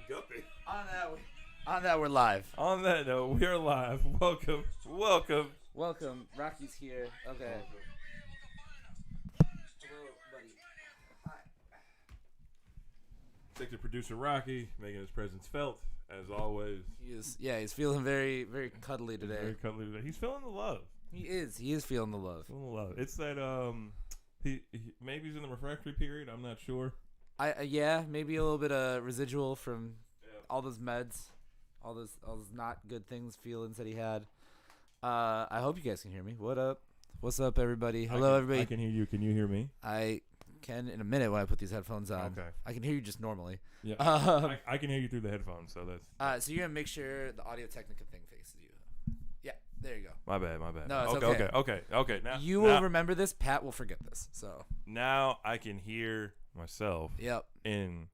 Guppy. On that, we're live. On that note, we are live. Welcome. Welcome. Rocky's here. Okay. Hello, buddy. Hi. Executive producer Rocky making his presence felt as always. He's feeling very, very cuddly today. Very cuddly today. He's feeling the love. He is feeling the love. Feeling the love. It's that he maybe he's in the refractory period. I'm not sure. Maybe a little bit of residual from all those meds, all those not good feelings that he had. I hope you guys can hear me. What up? What's up, everybody? Hello, everybody. I can hear you. Can you hear me? I can in a minute when I put these headphones on. Okay. I can hear you just normally. Yeah. I can hear you through the headphones, so that's. So you're gonna make sure the Audio Technica thing faces you. Yeah, there you go. My bad. No, it's okay. Now you will remember this. Pat will forget this. So now I can hear myself. Yep. In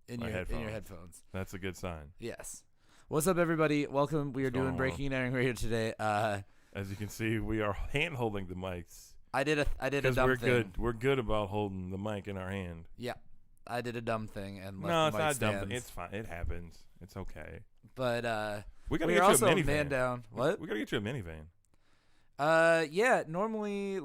your headphones. That's a good sign. Yes. What's up, everybody? Welcome. We are doing Breaking and Airing Radio today. As you can see, we are hand holding the mics. I did a dumb thing. We're good about holding the mic in our hand. Yeah. I did a dumb thing and left no, the mic it's not stands. dumb. It's fine. It happens. It's okay. But we gotta we're get also you a minivan. man down. What? We gotta get you a minivan. Yeah. Normally,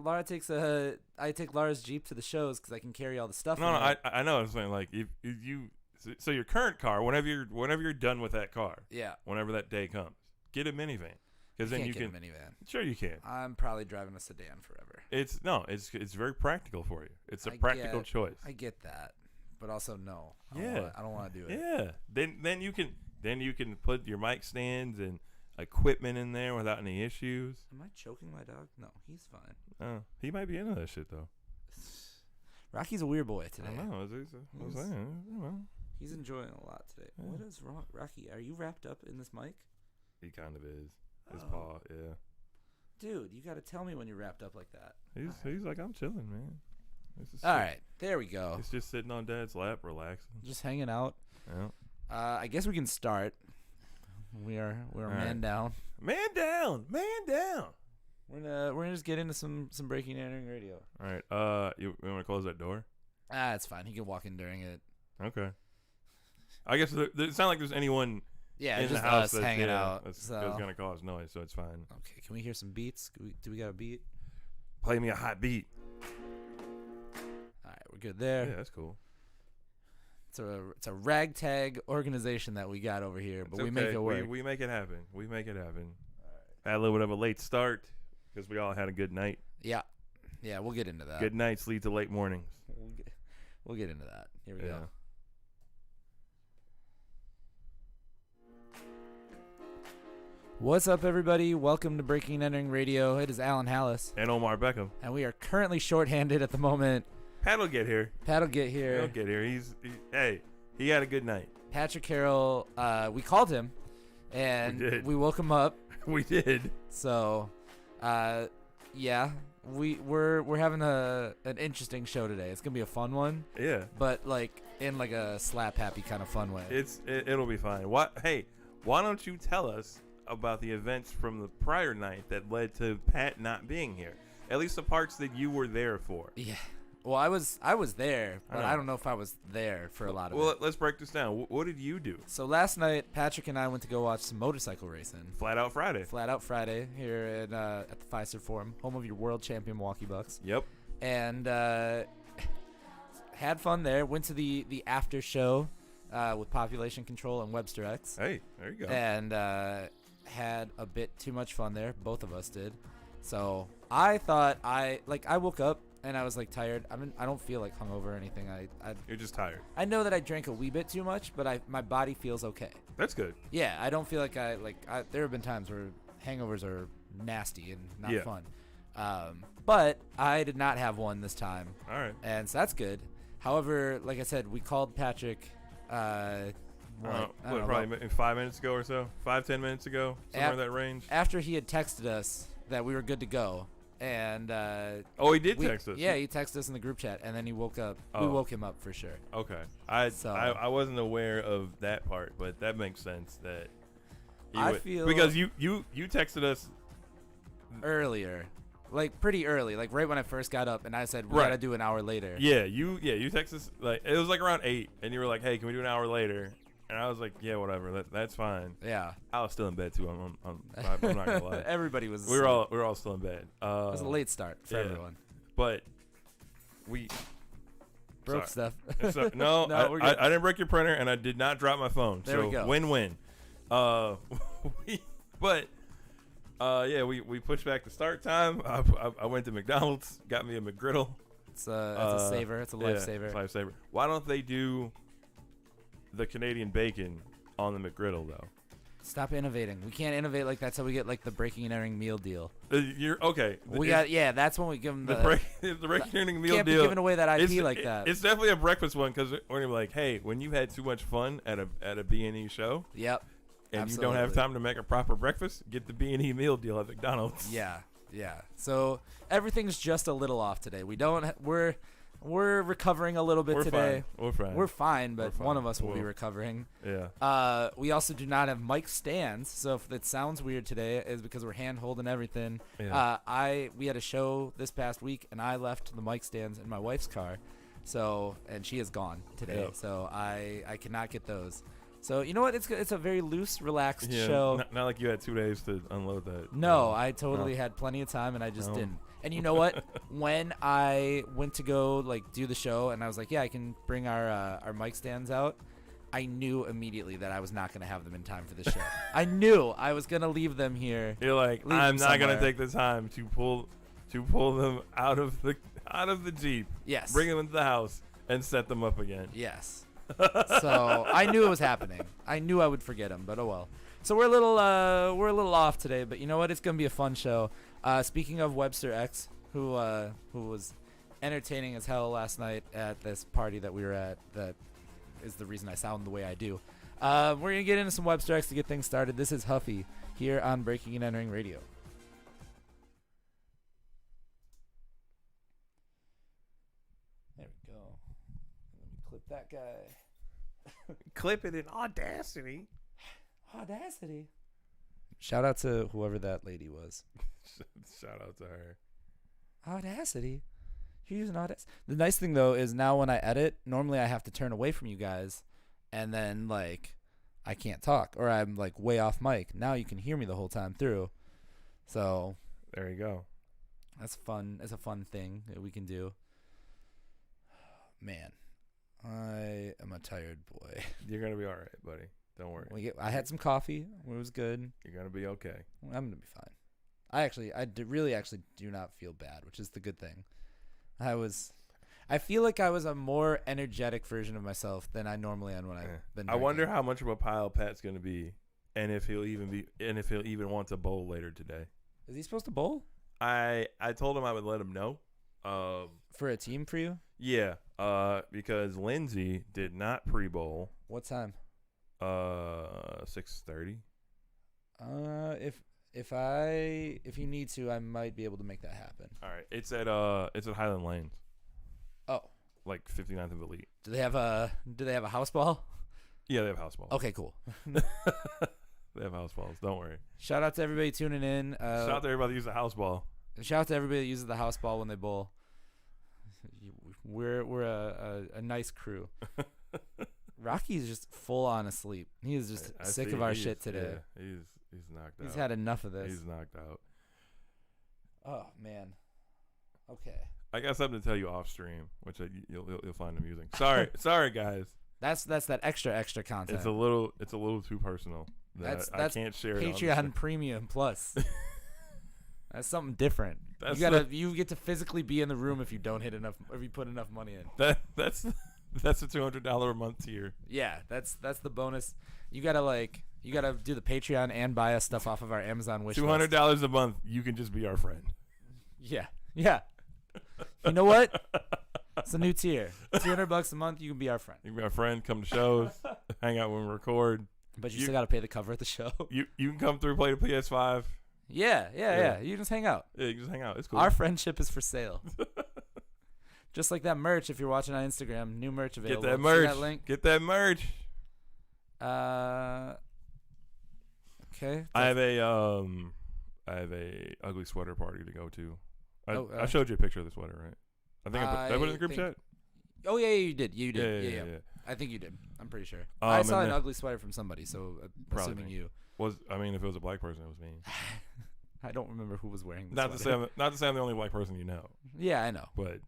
I take Laura's Jeep to the shows because I can carry all the stuff. No, I know. I'm saying like if you. So your current car, whenever you're done with that car, whenever that day comes, get a minivan. Because then you can get a minivan. Sure, you can. I'm probably driving a sedan forever. It's very practical for you. It's a practical choice. I get that, but also no. I don't want to do it. Yeah. Then you can put your mic stands and equipment in there without any issues. Am I choking my dog? No, he's fine. He might be into that shit though. Rocky's a weird boy today. I know. He's enjoying a lot today. Yeah. What is wrong, Rocky? Are you wrapped up in this mic? He kind of is. His paw, yeah. Dude, you got to tell me when you're wrapped up like that. He's like, I'm chilling, man. All right, there we go. He's just sitting on Dad's lap, relaxing, just hanging out. Yeah. I guess we can start. We're man down. Man down. We're gonna just get into some Breaking and Airing Radio. All right. You want to close that door? It's fine. He can walk in during it. Okay. I guess it's not like there's anyone. Yeah, in just the house us hanging out. That's gonna cause noise, so it's fine. Okay, can we hear some beats? Do we got a beat? Play me a hot beat. All right, we're good there. Yeah, that's cool. It's a ragtag organization that we got over here, but we make it work. We make it happen. We make it happen. All right. Had a little bit of a late start because we all had a good night. Yeah, we'll get into that. Good nights lead to late mornings. We'll get into that. Here we go. What's up, everybody? Welcome to Breaking and Airing Radio. It is Alan Hallis. And Omar Beckham. And we are currently shorthanded at the moment. Pat will get here. He had a good night. Patrick Carroll, we called him, and we woke him up. We did. So, we're having an interesting show today. It's gonna be a fun one. Yeah. But like in like a slap happy kind of fun way. It'll be fine. Why don't you tell us about the events from the prior night that led to Pat not being here? At least the parts that you were there for. Yeah. Well, I was there, but I don't know if I was there for a lot of it. Well, let's break this down. What did you do? So last night, Patrick and I went to go watch some motorcycle racing. Flat Out Friday here at the Fiserv Forum, home of your world champion Milwaukee Bucks. Yep. And had fun there. Went to the after show with Population Control and Webster X. Hey, there you go. And had a bit too much fun there. Both of us did. So I thought I woke up and I was like tired. I don't feel like hungover or anything. You're just tired. I know that I drank a wee bit too much, but my body feels okay. That's good. Yeah, I don't feel like there have been times where hangovers are nasty and not fun. But I did not have one this time. All right. And so that's good. However, like I said, we called Patrick. Probably 5 minutes ago or so, 5-10 minutes ago, somewhere in that range. After he had texted us that we were good to go, and he did text us. Yeah, he texted us in the group chat, and then he woke up. We woke him up for sure. Okay, I wasn't aware of that part, but that makes sense that because you texted us earlier. Like pretty early, like right when I first got up, and I said we gotta do an hour later. Yeah, you texted us like it was like around 8, and you were like, "Hey, can we do an hour later?" And I was like, yeah, whatever. That's fine. Yeah. I was still in bed too. I'm not gonna lie. Everybody was. We were all still in bed. It was a late start for everyone. But we broke stuff. No, I didn't break your printer, and I did not drop my phone. There we go. Win-win. We pushed back the start time. I went to McDonald's, got me a McGriddle. It's a saver. It's a lifesaver. It's a lifesaver. Why don't they do the Canadian bacon on the McGriddle though? Stop innovating. We can't innovate like that, so we get like the breaking and entering meal deal. You're okay. That's when we give them the breaking and entering meal can't deal. Be giving away that IP like that. It's definitely a breakfast one because when you're like, hey, when you had too much fun at a B&E show. Yep. And absolutely. You don't have time to make a proper breakfast, get the B&E meal deal at McDonald's. Yeah. So everything's just a little off today. We're recovering a little bit today. We're fine, but one of us will be recovering. Yeah. We also do not have mic stands, so if it sounds weird today, is because we're hand holding everything. Yeah. We had a show this past week, and I left the mic stands in my wife's car, and she is gone today. Yep. So I cannot get those. So you know what? It's a very loose, relaxed yeah, show. Not like you had 2 days to unload that. No, I totally had plenty of time, and I just didn't. And you know what? When I went to go do the show, and I was like, yeah, I can bring our mic stands out, I knew immediately that I was not going to have them in time for the show. I knew I was going to leave them here. You're like, I'm not going to take the time to pull them out of the Jeep. Yes. Bring them into the house and set them up again. Yes. So I knew it was happening. I knew I would forget them, but oh well. So we're a little off today, but you know what? It's gonna be a fun show. Speaking of Webster X, who was entertaining as hell last night at this party that we were at, that is the reason I sound the way I do. We're gonna get into some Webster X to get things started. This is Huffy here on Breaking and Entering Radio. There we go. Let me clip that guy. Clip it in Audacity. Audacity. Shout out to whoever that lady was. Shout out to her. Audacity. You're using Audacity. The nice thing though is now when I edit, normally I have to turn away from you guys, and then I can't talk or I'm way off mic. Now you can hear me the whole time through. So there you go. That's fun. It's a fun thing that we can do. Man, I am a tired boy. You're gonna be all right, buddy. Don't worry. I had some coffee. It was good. You're gonna be okay. I'm gonna be fine. I really do not feel bad, which is the good thing. I feel like I was a more energetic version of myself than I normally am when I've been drinking. I wonder how much of a pile Pat's gonna be, and if he'll even want to bowl later today. Is he supposed to bowl? I told him I would let him know. For a team for you? Yeah. Because Lindsay did not pre-bowl. What time? 6:30. If you need to, I might be able to make that happen. All right. It's at Highland Lanes. Oh. 59th of Elite. Do they have a house ball? Yeah, they have house balls. Okay, cool. They have house balls. Don't worry. Shout out to everybody tuning in. Shout out to everybody that uses the house ball. Shout out to everybody that uses the house ball when they bowl. We're a nice crew. Rocky's just full on asleep. He is just sick of our shit today. Yeah, he's knocked out. He's had enough of this. He's knocked out. Oh man. Okay. I got something to tell you off stream, which you'll find amusing. Sorry guys. That's that extra content. It's a little too personal. That's I can't share Patreon Premium Plus. That's something different. You get to physically be in the room if you put enough money in. That's a $200 a month tier. Yeah, that's the bonus. You gotta do the Patreon and buy us stuff off of our Amazon wish list. $200 a month, you can just be our friend. Yeah. You know what? It's a new tier. $200 a month, you can be our friend. You can be our friend. Come to shows, hang out when we record. But you still gotta pay the cover at the show. You can come through, play the PS5. Yeah. You just hang out. Yeah, you can just hang out. It's cool. Our friendship is for sale. Just like that merch. If you're watching on Instagram, new merch available. Get that merch. See that link? Get that merch. Okay. I have a ugly sweater party to go to. I showed you a picture of the sweater, right? I think I put it in the group chat. Oh yeah, you did. Yeah. I think you did. I'm pretty sure. Um, I saw and an then- ugly sweater from somebody, so Probably assuming me. you. I mean, if it was a black person, it was me. I don't remember who was wearing the Not to sweater. say I'm the only black person you know, Yeah, I know. but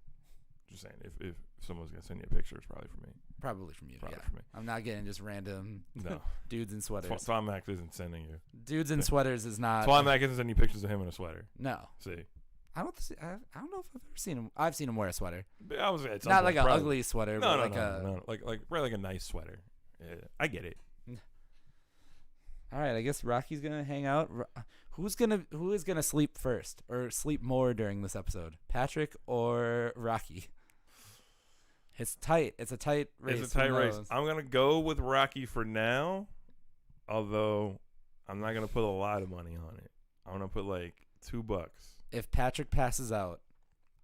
just saying, if someone's gonna send you a picture, it's probably for me. Probably from you. Probably Yeah. for me. I'm not getting just random No, dudes in sweaters. Twomac isn't sending you. Dudes in sweaters is not. Twomac isn't sending you pictures of him in a sweater. No. See, I don't know if I've ever seen him. I've seen him wear a sweater. I was at some Not point, like an probably. ugly sweater, No, but no, like no, like a nice sweater. Yeah, I get it. All right, I guess Rocky's gonna hang out. Who is gonna sleep first or sleep more during this episode? Patrick or Rocky? It's tight. It's a tight race. It's a tight race. I'm gonna go with Rocky for now, although I'm not gonna put a lot of money on it. I'm gonna put like $2. If Patrick passes out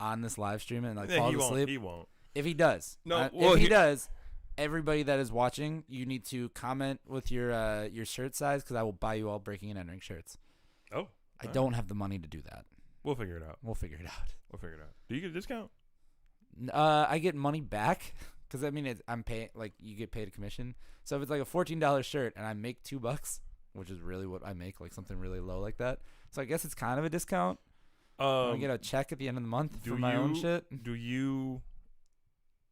on this live stream and Yeah, falls asleep, he won't. if he does, No, if he does, everybody that is watching, you need to comment with your shirt size because I will buy you all breaking and entering shirts. Oh, I don't have the money to do that. We'll figure it out. We'll figure it out. Do you get a discount? I get money back because I mean I'm paying like you get paid a commission. So if it's like a $14 shirt and I make $2, which is really what I make, like something really low like that. So I guess it's kind of a discount. I get a check at the end of the month for my own shit. Do you?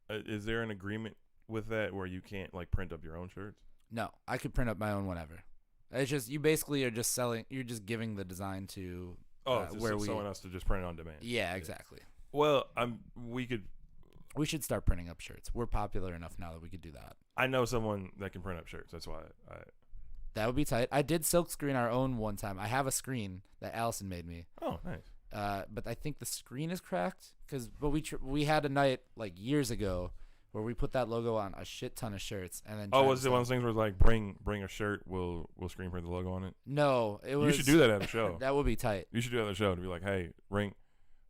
Is there an agreement with that where you can't like print up your own shirts? No, I could print up my own whenever. It's just you basically are just selling. You're just giving the design to Where someone else to just print it on demand. Yeah, exactly. Well, we should start printing up shirts. We're popular enough now that we could do that. I know someone that can print up shirts. That's why That would be tight. I did silk screen our own one time. I have a screen that Allison made me. Oh, nice. But I think the screen is cracked but we had a night like years ago where we put that logo on a shit ton of shirts and then. Was it one of those things where it's like bring a shirt, we'll screen print the logo on it? No, it was. You should do that at a show. That would be tight. You should do that at a show to be like, hey, bring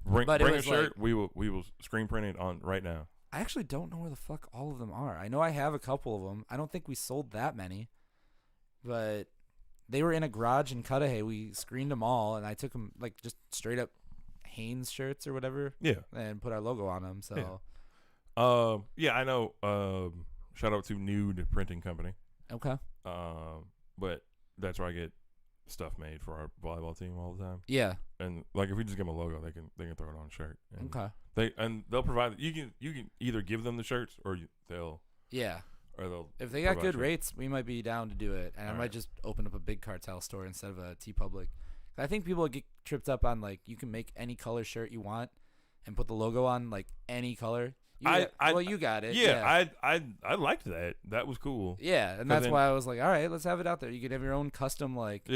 a shirt. Like, we will screen print it on right now. I actually don't know where the fuck all of them are. I know I have a couple of them. I don't think we sold that many, but they were in a garage in Cudahy. We screened them all, and I took them like just straight up Hanes shirts or whatever. Yeah, and put our logo on them. So, yeah, I know. Shout out to Nude Printing Company. Okay. But that's where I get stuff made for our volleyball team all the time. Yeah. And like if we just give them a logo, they can throw it on a shirt. And okay. They'll provide you can either give them the shirts or they'll if they got good rates, we might be down to do it, and I might just open up a big cartel store instead of a TeePublic. I think people get tripped up on like you can make any color shirt you want and put the logo on like any color. You got it. Yeah, I liked that. That was cool. Yeah, and that's why I was like, all right, let's have it out there. You could have your own custom like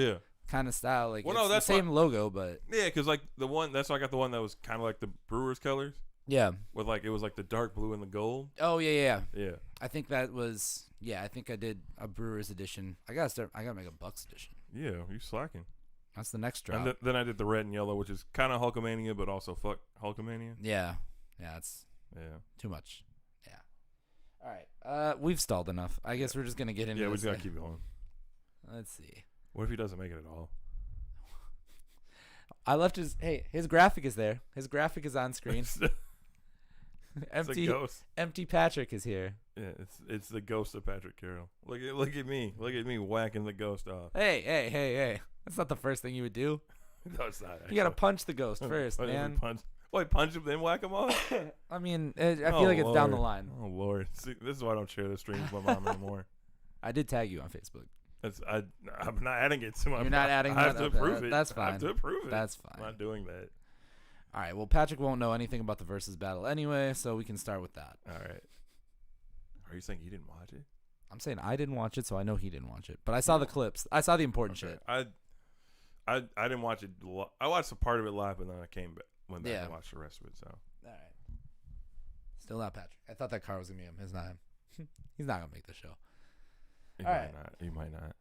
kind of style. Like that's the same logo, but because like the one that's why I got the one that was kind of like the Brewers colors. Yeah, with like it was like the dark blue and the gold. Oh yeah. Yeah. I think that was I think I did a Brewers edition. I gotta make a Bucks edition. Yeah, you slacking. That's the next drop. And then I did the red and yellow, which is kind of Hulkamania, but also fuck Hulkamania. Yeah, it's too much. Yeah. All right. We've stalled enough. I guess we're just gonna get into. Yeah, we just gotta keep going. Let's see. What if he doesn't make it at all? I left his graphic is there. His graphic is on screen. Empty Patrick is here. Yeah, it's the ghost of Patrick Carroll. Look at me whacking the ghost off. Hey! That's not the first thing you would do. No, it's not. You gotta punch the ghost first, man. Punch him, then whack him off. I mean, I feel like it's down the line. Oh Lord, see, this is why I don't share the stream with my mom anymore. I did tag you on Facebook. I'm not adding it to my. You're not adding that. I have to approve it. That's fine. I have to approve it. That's fine. I'm not doing that. All right. Well, Patrick won't know anything about the versus battle anyway, so we can start with that. All right. Are you saying he didn't watch it? I'm saying I didn't watch it, so I know he didn't watch it. But I saw the clips. I saw the important shit. I didn't watch it. I watched a part of it live, and then I went back and watched the rest of it. So. All right. Still not Patrick. I thought that car was gonna be him. It's not him. He's not gonna make the show. He might not.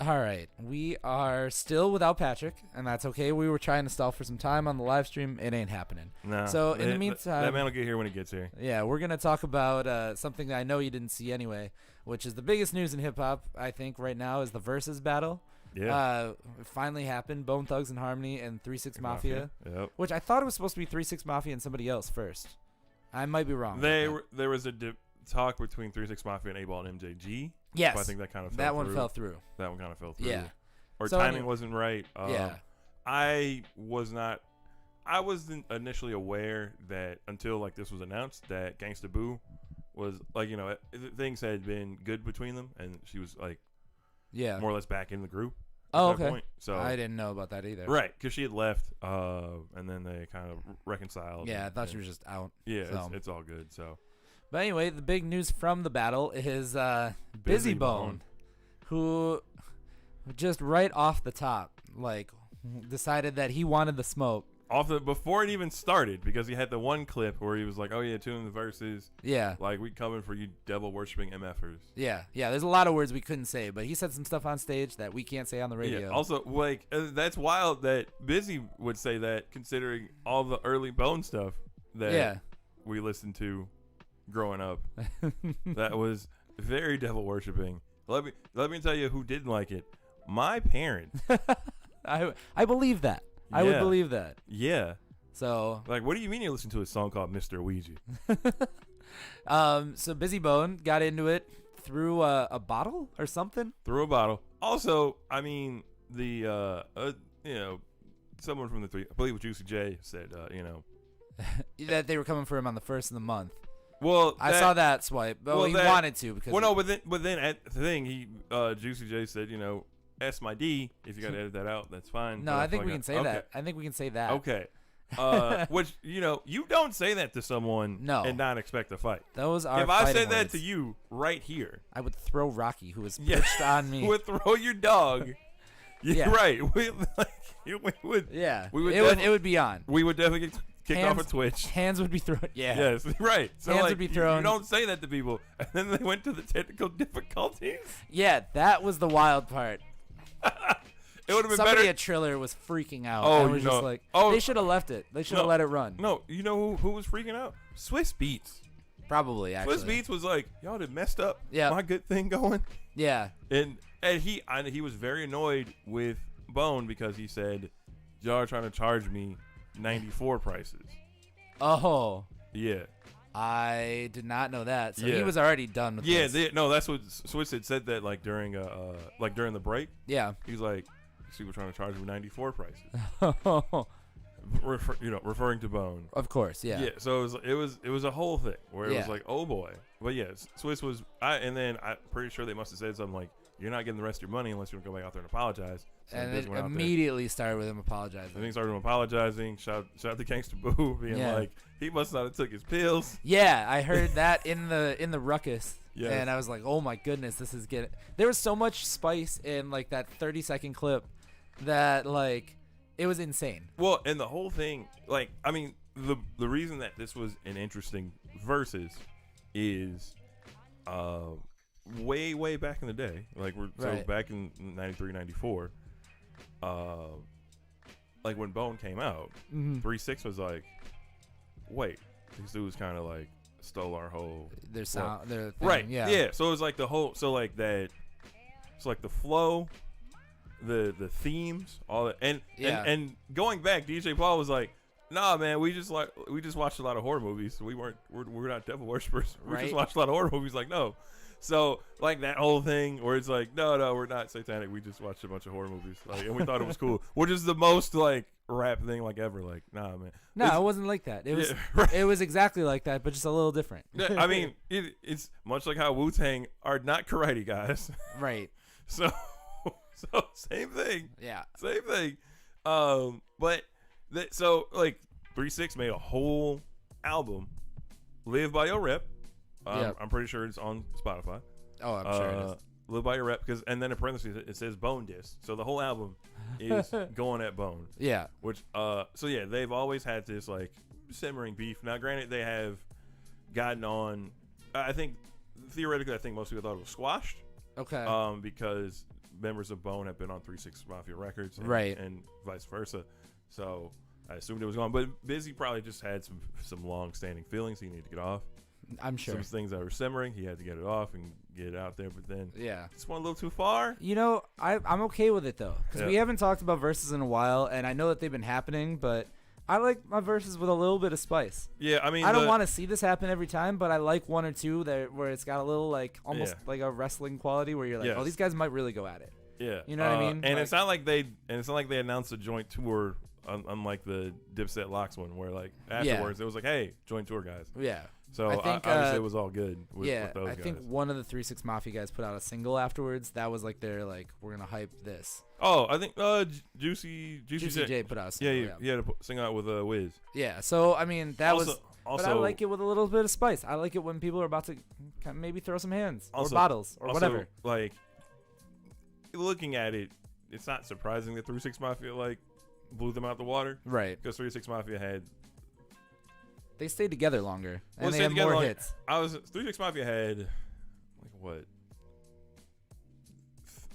All right, we are still without Patrick, and that's okay. We were trying to stall for some time on the live stream. It ain't happening. No. So in the meantime, that man will get here when he gets here. Yeah, we're gonna talk about something that I know you didn't see anyway, which is the biggest news in hip hop. I think right now is the versus battle. Yeah. It finally happened. Bone Thugs and Harmony and 3-6 Mafia. Yep. Which I thought it was supposed to be 3-6 Mafia and somebody else first. I might be wrong. There was a talk between 3-6 Mafia and A-Ball and MJG. Yes. But I think that kind of that one fell through. That one kind of fell through. Yeah. Or So timing anyway- wasn't right. Yeah. I wasn't initially aware that until like this was announced that Gangsta Boo was like, you know, things had been good between them and she was like Yeah. more or less back in the group at Oh, that okay. point. So I didn't know about that either. right, because she had left and then they kind of reconciled. Yeah, I and- thought she and- was just out. Yeah, so. it's all good. So But anyway, the big news from the battle is Busy Bone, who just right off the top, like, decided that he wanted the smoke. before it even started, because he had the one clip where he was like, "Oh yeah, tune the verses, Yeah. like we coming for you, devil worshiping MFers." Yeah. There's a lot of words we couldn't say, but he said some stuff on stage that we can't say on the radio. Yeah. Also, like that's wild that Busy would say that, considering all the early Bone stuff that we listened to growing up. That was very devil worshiping. Let me tell you who didn't like it. My parents. I believe that. I would Yeah. believe that. Yeah. So Like, what do you mean you listen to a song called Mr. Ouija? so Busy Bone got into it through a bottle or something. Through a bottle. Also, I mean, the you know, someone from the three, I believe it was Juicy J said, you know, that they were coming for him on the first of the month. well, I saw that swipe. But well, he that- wanted to because Well, no, but then at the thing, he Juicy J said, you know, S my D. If you got to edit that out, that's fine. No, But I think feel we like can say okay. that. I think we can say that. Okay. Which, you know, you don't say that to someone No. and not expect a fight. Those are If I fighting said that words. to you right here, I would throw Rocky, who was Yeah. perched on me. would throw your dog. You're Yeah. right. We would. Yeah, we would it would be on. We would definitely get kicked off Hands- of Twitch. Hands would be thrown. Yeah. Yes, right. So Hands like, would be you thrown. don't say that to people, and then they went to the technical difficulties. Yeah, that was the wild part. It would have been Somebody better. at Triller was freaking out. Oh, and was you just know- like, oh, they should have left it. They should have no, let it run. No, you know who was freaking out? Swiss Beats. Probably, actually. Swiss Beats was like, y'all done messed up Yeah. my good thing going. Yeah. And he was very annoyed with Bone because he said, y'all are trying to charge me 94 prices. Oh, Yeah. I did not know that. So he Yeah. was already done with Yeah, this. no, that's what Swiss had said that like during the break. Yeah. He's like, see, we're trying to charge me 94 prices. Referring to Bone. Of course, yeah. Yeah, so it was a whole thing where it was Yeah. like, oh boy. But yes, Swiss was and then I'm pretty sure they must have said something like, you're not getting the rest of your money unless you don't go back out there and apologize. So And Biz it went out there. immediately started with him And apologizing. he started apologizing. Shout out to Gangsta Boo, being Yeah. like, he must not have took his pills. Yeah, I heard that in the ruckus. Yes. And I was like, oh my goodness, this is getting. There was so much spice in like that 30-second clip that like it was insane. Well, and the whole thing, like, I mean, the reason that this was an interesting versus is way back in the day. Like, so Right. back in 93, 94, like when Bone came out, Mm-hmm. 3-6 was like, wait, these dudes kind of like stole our whole Their sound, their thing, right. Yeah. So it was like the whole, so like that, it's like the flow, the themes, all that, and going back, DJ Paul was like, nah, man, we just watched a lot of horror movies. We're not devil worshippers. We Right. just watched a lot of horror movies. Like, no. So like that whole thing where it's like, no, we're not satanic. We just watched a bunch of horror movies, like, and we thought it was cool, which is the most like rap thing like ever. Like, nah, man. No, It's- it wasn't like that. It was yeah, right. it was exactly like that, but just a little different. Yeah, I mean, it's much like how Wu-Tang are not karate guys. Right. So same thing. Yeah. Same thing. But so like 3-6 made a whole album, Live by Your Rep. Yeah. I'm pretty sure it's on Spotify. Oh, I'm sure it is. Live by Your Rep, and then in parentheses it says Bone Diss. So the whole album is going at Bone. Yeah. Which so yeah, they've always had this like simmering beef. Now granted, they have gotten on. I think theoretically, I think most people thought it was squashed. Okay. Because members of Bone have been on 3-6 Mafia Records, Right. and vice versa. So I assumed it was gone. But Busy probably just had some long-standing feelings he needed to get off. I'm sure. some things that were simmering. He had to get it off and get it out there, but then Yeah. just went a little too far. You know, I'm okay with it, though, because we haven't talked about verses in a while, and I know that they've been happening, but I like my verses with a little bit of spice. Yeah, I mean, I don't want to see this happen every time, but I like one or two where it's got a little, like, almost like a wrestling quality where you're like, oh, these guys might really go at it. Yeah. You know what I mean? And it's not like they announced a joint tour, unlike the Dipset Locks one, where, like, afterwards it was like, hey, joint tour, guys. Yeah. So I think, obviously it was all good with those guys. I think one of the 3 6 Mafia guys put out a single afterwards. That was like their we're gonna hype this. Oh, I think Juicy J put out a single. Yeah, he had to sing out with Wiz. Yeah, so I mean that also, but I like it with a little bit of spice. I like it when people are about to maybe throw some hands or bottles or whatever. Like looking at it, it's not surprising that 3 6 Mafia blew them out the water, right? Because 3 6 Mafia they stayed together longer and they had more hits. 3 6 Mafia had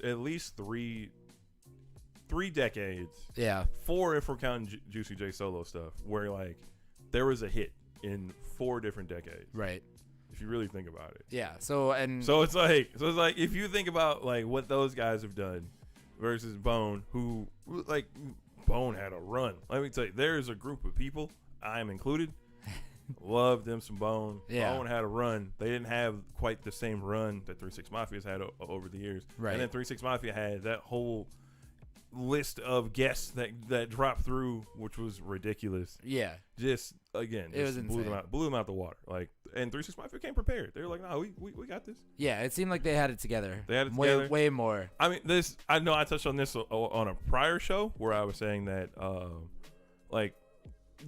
at least three decades. Yeah. 4 if we're counting Juicy J solo stuff, where there was a hit in 4 different decades. Right. If you really think about it. Yeah. So it's like if you think about what those guys have done versus Bone, who Bone had a run. Let me tell you, there's a group of people, I am included, loved them some Bone. Yeah. Bone had a run. They didn't have quite the same run that 3 6 Mafia's had over the years. Right. And then 3 6 Mafia had that whole list of guests that dropped through, which was ridiculous. Yeah. Just again, it was blew them out the water. And 3 6 Mafia came prepared. They were like, no, we got this. Yeah, it seemed like they had it together. They had it together. Way more. I mean, I know I touched on this on a prior show where I was saying that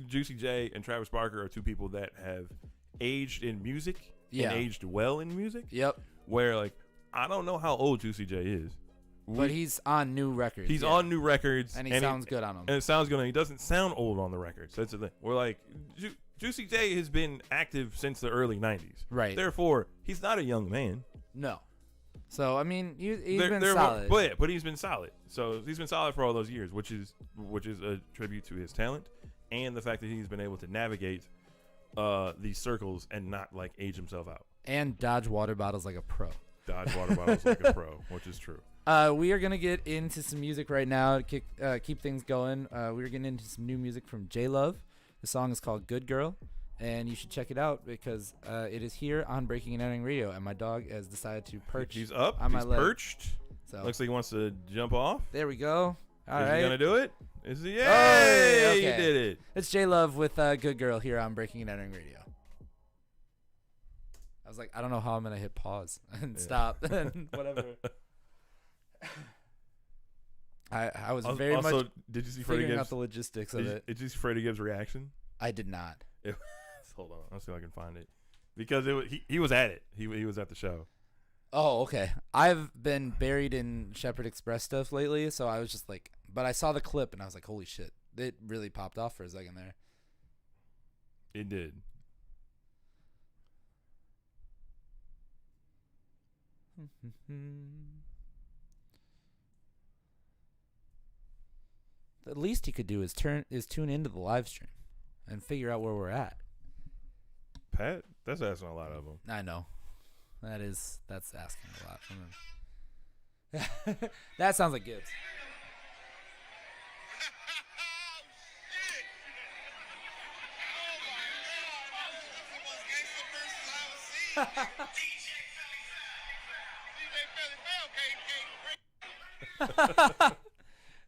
Juicy J and Travis Barker are 2 people that have aged in music and aged well in music. Yep. Where I don't know how old Juicy J is. But he's on new records. He's on new records. And he sounds good on them. And it sounds good. And he doesn't sound old on the records. That's the thing. We're Juicy J has been active since the early 90s. Right. Therefore, he's not a young man. No. So, I mean, he's been solid. But he's been solid. So, he's been solid for all those years, which is a tribute to his talent and the fact that he's been able to navigate these circles and not age himself out. And dodge water bottles like a pro. Dodge water bottles like a pro, which is true. We are going to get into some music right now to keep things going. We're getting into some new music from J-Love. The song is called Good Girl, and you should check it out because it is here on Breaking and Entering Radio, and my dog has decided to perch. He's up. On my leg. Perched. So. Looks like he wants to jump off. There we go. All right. Is he going to do it? Is he? Yay! Oh, okay. He did it. It's J-Love with Good Girl here on Breaking and Entering Radio. I was like, I don't know how I'm going to hit pause and stop and whatever. I was very also, much did you see figuring out the logistics of it. Did you see Freddie Gibbs' reaction? I did not. Hold on, I'll see if I can find it because he was at it. He was at the show. Oh, okay. I've been buried in Shepherd Express stuff lately, so I was just like, but I saw the clip and I was like, holy shit, it really popped off for a second there. It did. The least he could do is tune into the live stream and figure out where we're at. Pat, that's asking a lot of him. I know. That's asking a lot from him. That sounds like Gibbs.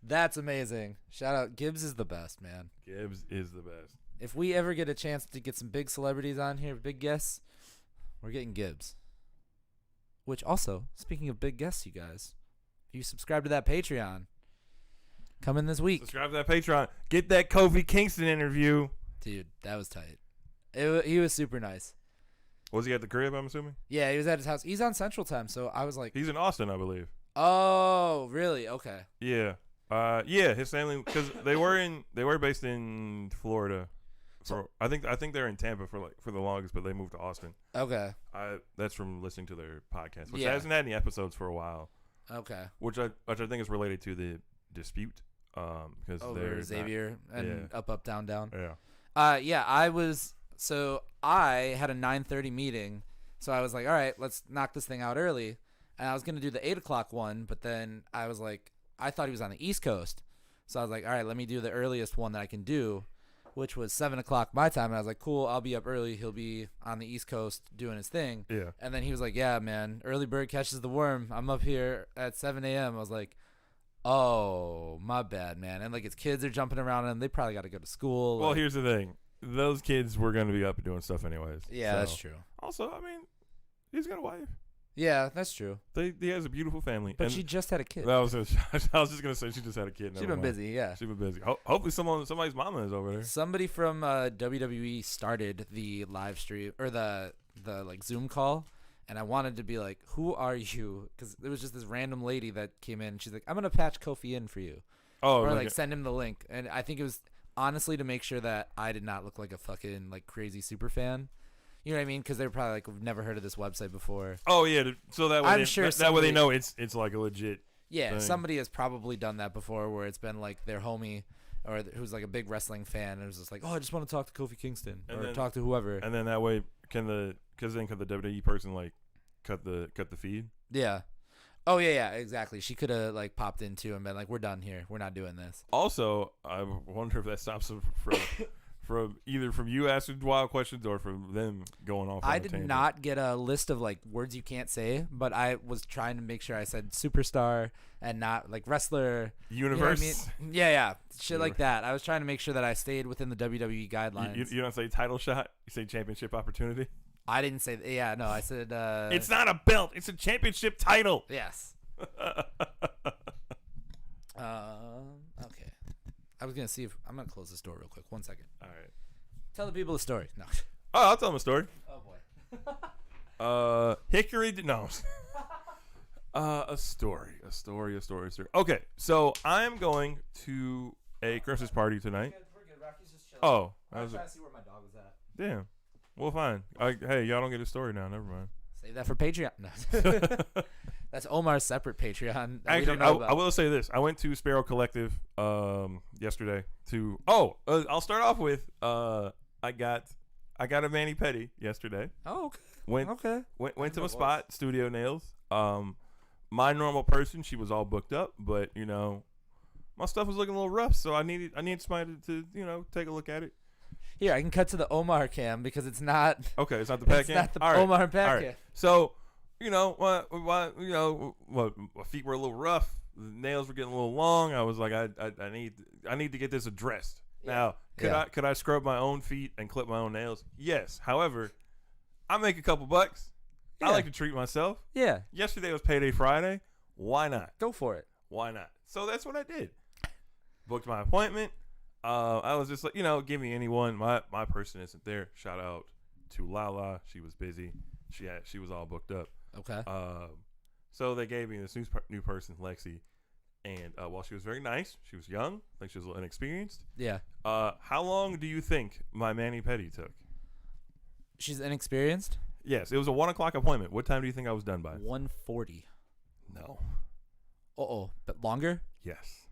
That's amazing. Shout out. Gibbs is the best, man. Gibbs is the best. If we ever get a chance to get some big celebrities on here, big guests, we're getting Gibbs. Which also, speaking of big guests, you guys, if you subscribe to that Patreon, coming this week. Subscribe to that Patreon. Get that Kofi Kingston interview. Dude, that was tight. He was super nice. Was he at the crib, I'm assuming? Yeah, he was at his house. He's on Central Time, so I was like... He's in Austin, I believe. Oh, really? Okay. Yeah. Yeah, his family, because they were based in Florida. I think they're in Tampa for the longest, but they moved to Austin. Okay. That's from listening to their podcast, which Yeah. hasn't had any episodes for a while. Okay. Which I think is related to the dispute. Because Over Xavier and yeah. up, down, down. Yeah. Yeah, I was So I had a 9:30 meeting, so I was like, all right, let's knock this thing out early. And I was gonna do the 8 o'clock one, but then I was like, I thought he was on the East Coast, so I was like, all right, let me do the earliest one that I can do, which was 7 o'clock my time. And I was like, cool, I'll be up early. He'll be on the East Coast doing his thing. Yeah. And then he was like, yeah, man, early bird catches the worm. I'm up here at 7 a.m. I was like, oh, my bad, man. And like his kids are jumping around and they probably got to go to school. Well, here's the thing. Those kids were going to be up and doing stuff anyways. Yeah, so. That's true. Also, I mean, he's got a wife. Yeah, that's true. He has a beautiful family. But she just had a kid. I was just going to say she just had a kid. She's been busy, yeah. She's been busy. Hopefully somebody's mama is over there. Somebody from WWE started the live stream or the like Zoom call, and I wanted to be like, who are you? Because there was just this random lady that came in, and she's like, I'm going to patch Kofi in for you. Oh, or like send him the link. And I think it was honestly to make sure that I did not look like a fucking like crazy super fan. You know what I mean? Because they were probably like, we've never heard of this website before. Oh yeah, so that way that way they know it's like a legit. Yeah, thing. Somebody has probably done that before, where it's been like their homie or who's like a big wrestling fan, and it was just like, oh, I just want to talk to Kofi Kingston or talk to whoever. And then that way, can the WWE person like cut the feed? Yeah. Oh yeah, exactly. She could have like popped in too and been like, we're done here. We're not doing this. Also, I wonder if that stops them from either from you asking wild questions or from them going off. I did not get a list of like words you can't say, but I was trying to make sure I said superstar and not like wrestler. Universe. You know what I mean? Yeah. Shit like that. I was trying to make sure that I stayed within the WWE guidelines. You don't say title shot. You say championship opportunity. I didn't say yeah, no, I said it's not a belt, it's a championship title. Yes. Okay. I was gonna see if I'm gonna close this door real quick. 1 second. All right. Tell the people the story. No. Oh, I'll tell them a story. Oh boy. Hickory no. A story. Okay, so I am going to a Christmas party tonight. We're good. Rocky's just chilling. Oh, I was trying to see where my dog was at. Damn. Well, fine. Hey, y'all don't get a story now. Never mind. Save that for Patreon. No. That's Omar's separate Patreon. Actually, I will say this. I went to Sparrow Collective yesterday to. I'll start off with I got a mani-pedi yesterday. Oh, okay. Went to my spot, Studio Nails. My normal person, she was all booked up, but you know, my stuff was looking a little rough, so I needed somebody to take a look at it. Here, I can cut to the Omar cam because it's not. Okay, it's not the pack cam. It's not the Omar pack cam. So, my feet were a little rough. The nails were getting a little long. I was like, I need to get this addressed. Yeah. Now, could I scrub my own feet and clip my own nails? Yes. However, I make a couple bucks. Yeah. I like to treat myself. Yeah. Yesterday was payday Friday. Why not? Go for it. Why not? So that's what I did. Booked my appointment. I was just like, give me anyone. My person isn't there. Shout out to Lala. She was busy. She was all booked up. Okay. So they gave me this new person, Lexi, and while she was very nice, she was young. I think she was a little inexperienced. Yeah. How long do you think my mani-pedi took? She's inexperienced? Yes, it was a 1 o'clock appointment. What time do you think I was done by? 1:40. No. But longer? Yes.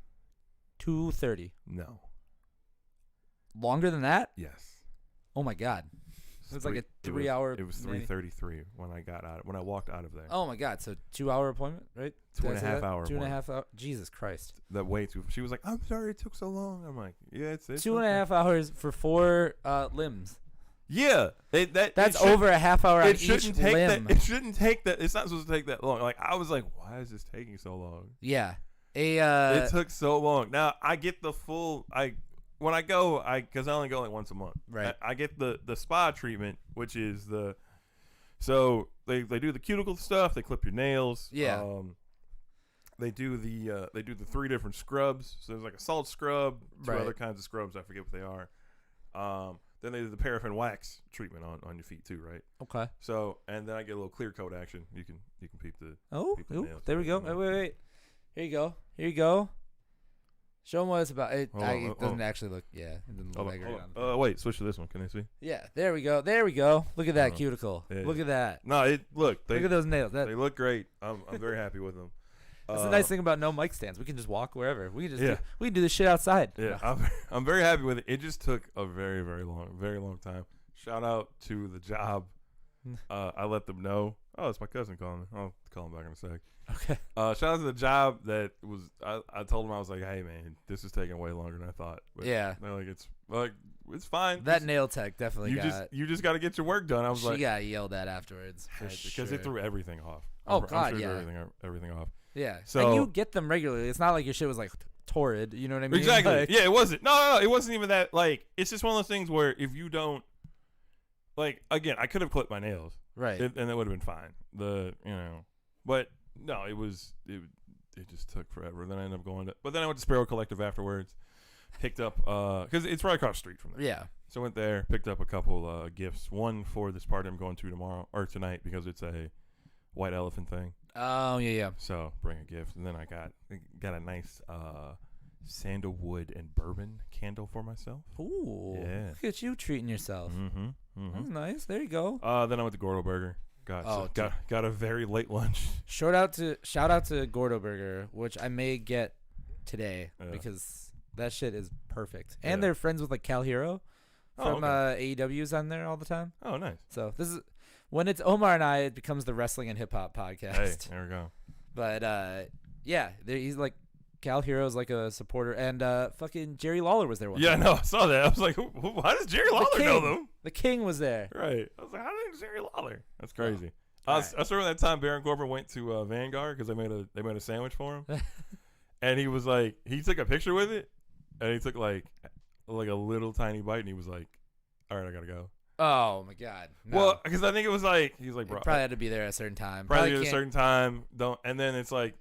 2:30. No. Longer than that? Yes. Oh my God. It was like a 3 hour. It was 3:33 when I walked out of there. Oh my God. So 2 hour appointment, right? 2.5 hour. 2.5 hours. Jesus Christ. That way too. She was like, "I'm sorry it took so long." I'm like, "Yeah, it's 2.5 hours for 4 limbs." Yeah, that's over a half hour on each limb. It shouldn't take that. It's not supposed to take that long. Like I was like, "Why is this taking so long?" Yeah. It took so long. Now I get the full. When I go, because I only go like once a month. Right. I get the spa treatment, which is so they do the cuticle stuff. They clip your nails. Yeah. They do the 3 different scrubs. So there's like a salt scrub, 2 other kinds of scrubs. I forget what they are. Then they do the paraffin wax treatment on your feet too, right? Okay. So and then I get a little clear coat action. You can peep the. Peep the nails. There we go. Wait. Here you go. Show them what it's about. It doesn't actually look. Yeah, it doesn't look like wait, switch to this one. Can they see? Yeah, there we go. Look at that cuticle. Yeah. Look at that. No, look at those nails. They look great. I'm very happy with them. That's the nice thing about no mic stands. We can just walk wherever. We can just do this shit outside. Yeah, I'm very happy with it. It just took a very, very long time. shout out to the job. I let them know. Oh, it's my cousin calling me. I'll call him back in a sec. Okay. Shout out to the job that was. I told them I was like, hey man, this is taking way longer than I thought. But Yeah. they're like it's fine. That nail tech definitely you just got to get your work done. I was she like, got yelled at afterwards because it threw everything off. Oh, I'm God, sure it yeah. threw everything off. Yeah. So and you get them regularly. It's not like your shit was like torrid. You know what I mean? Exactly. Like, Yeah, it wasn't. No, it wasn't even that. Like, it's just one of those things where if you don't, like, again, I could have clipped my nails, right. and that would have been fine. But no, it just took forever. Then I ended up but then I went to Sparrow Collective afterwards. Picked up because it's right across the street from there. Yeah. So I went there, picked up a couple gifts. One for this party I'm going to tonight because it's a white elephant thing. Oh yeah. So bring a gift, and then I got a nice sandalwood and bourbon candle for myself. Ooh. Yeah. Look at you treating yourself. That's nice. There you go. Then I went to Gordo Burger. Got a very late lunch. Shout out to Gordo Burger, which I may get today because that shit is perfect. And they're friends with like Cal Hero from AEW's on there all the time. Oh, nice. So this is when it's Omar and I, it becomes the wrestling and hip hop podcast. Hey, there we go. But yeah, he's like Cal Hero's like a supporter, and fucking Jerry Lawler was there one time. No, I saw that. I was like, how does Jerry Lawler know them? The King was there. Right. I was like, how did Jerry Lawler? That's crazy. I remember that time Baron Corbin went to Vanguard because they made a sandwich for him, and he was like, he took a picture with it, and he took like a little tiny bite, and he was like, all right, I gotta go. Oh my God. No. Well, because I think it was like he's like, bro, probably had to be there at a certain time. Probably at a certain time. And then it's like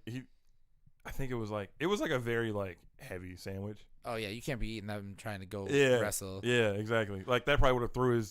I think it was like a very like heavy sandwich. Oh yeah, you can't be eating them trying to go wrestle. Yeah, exactly. Like that probably would have threw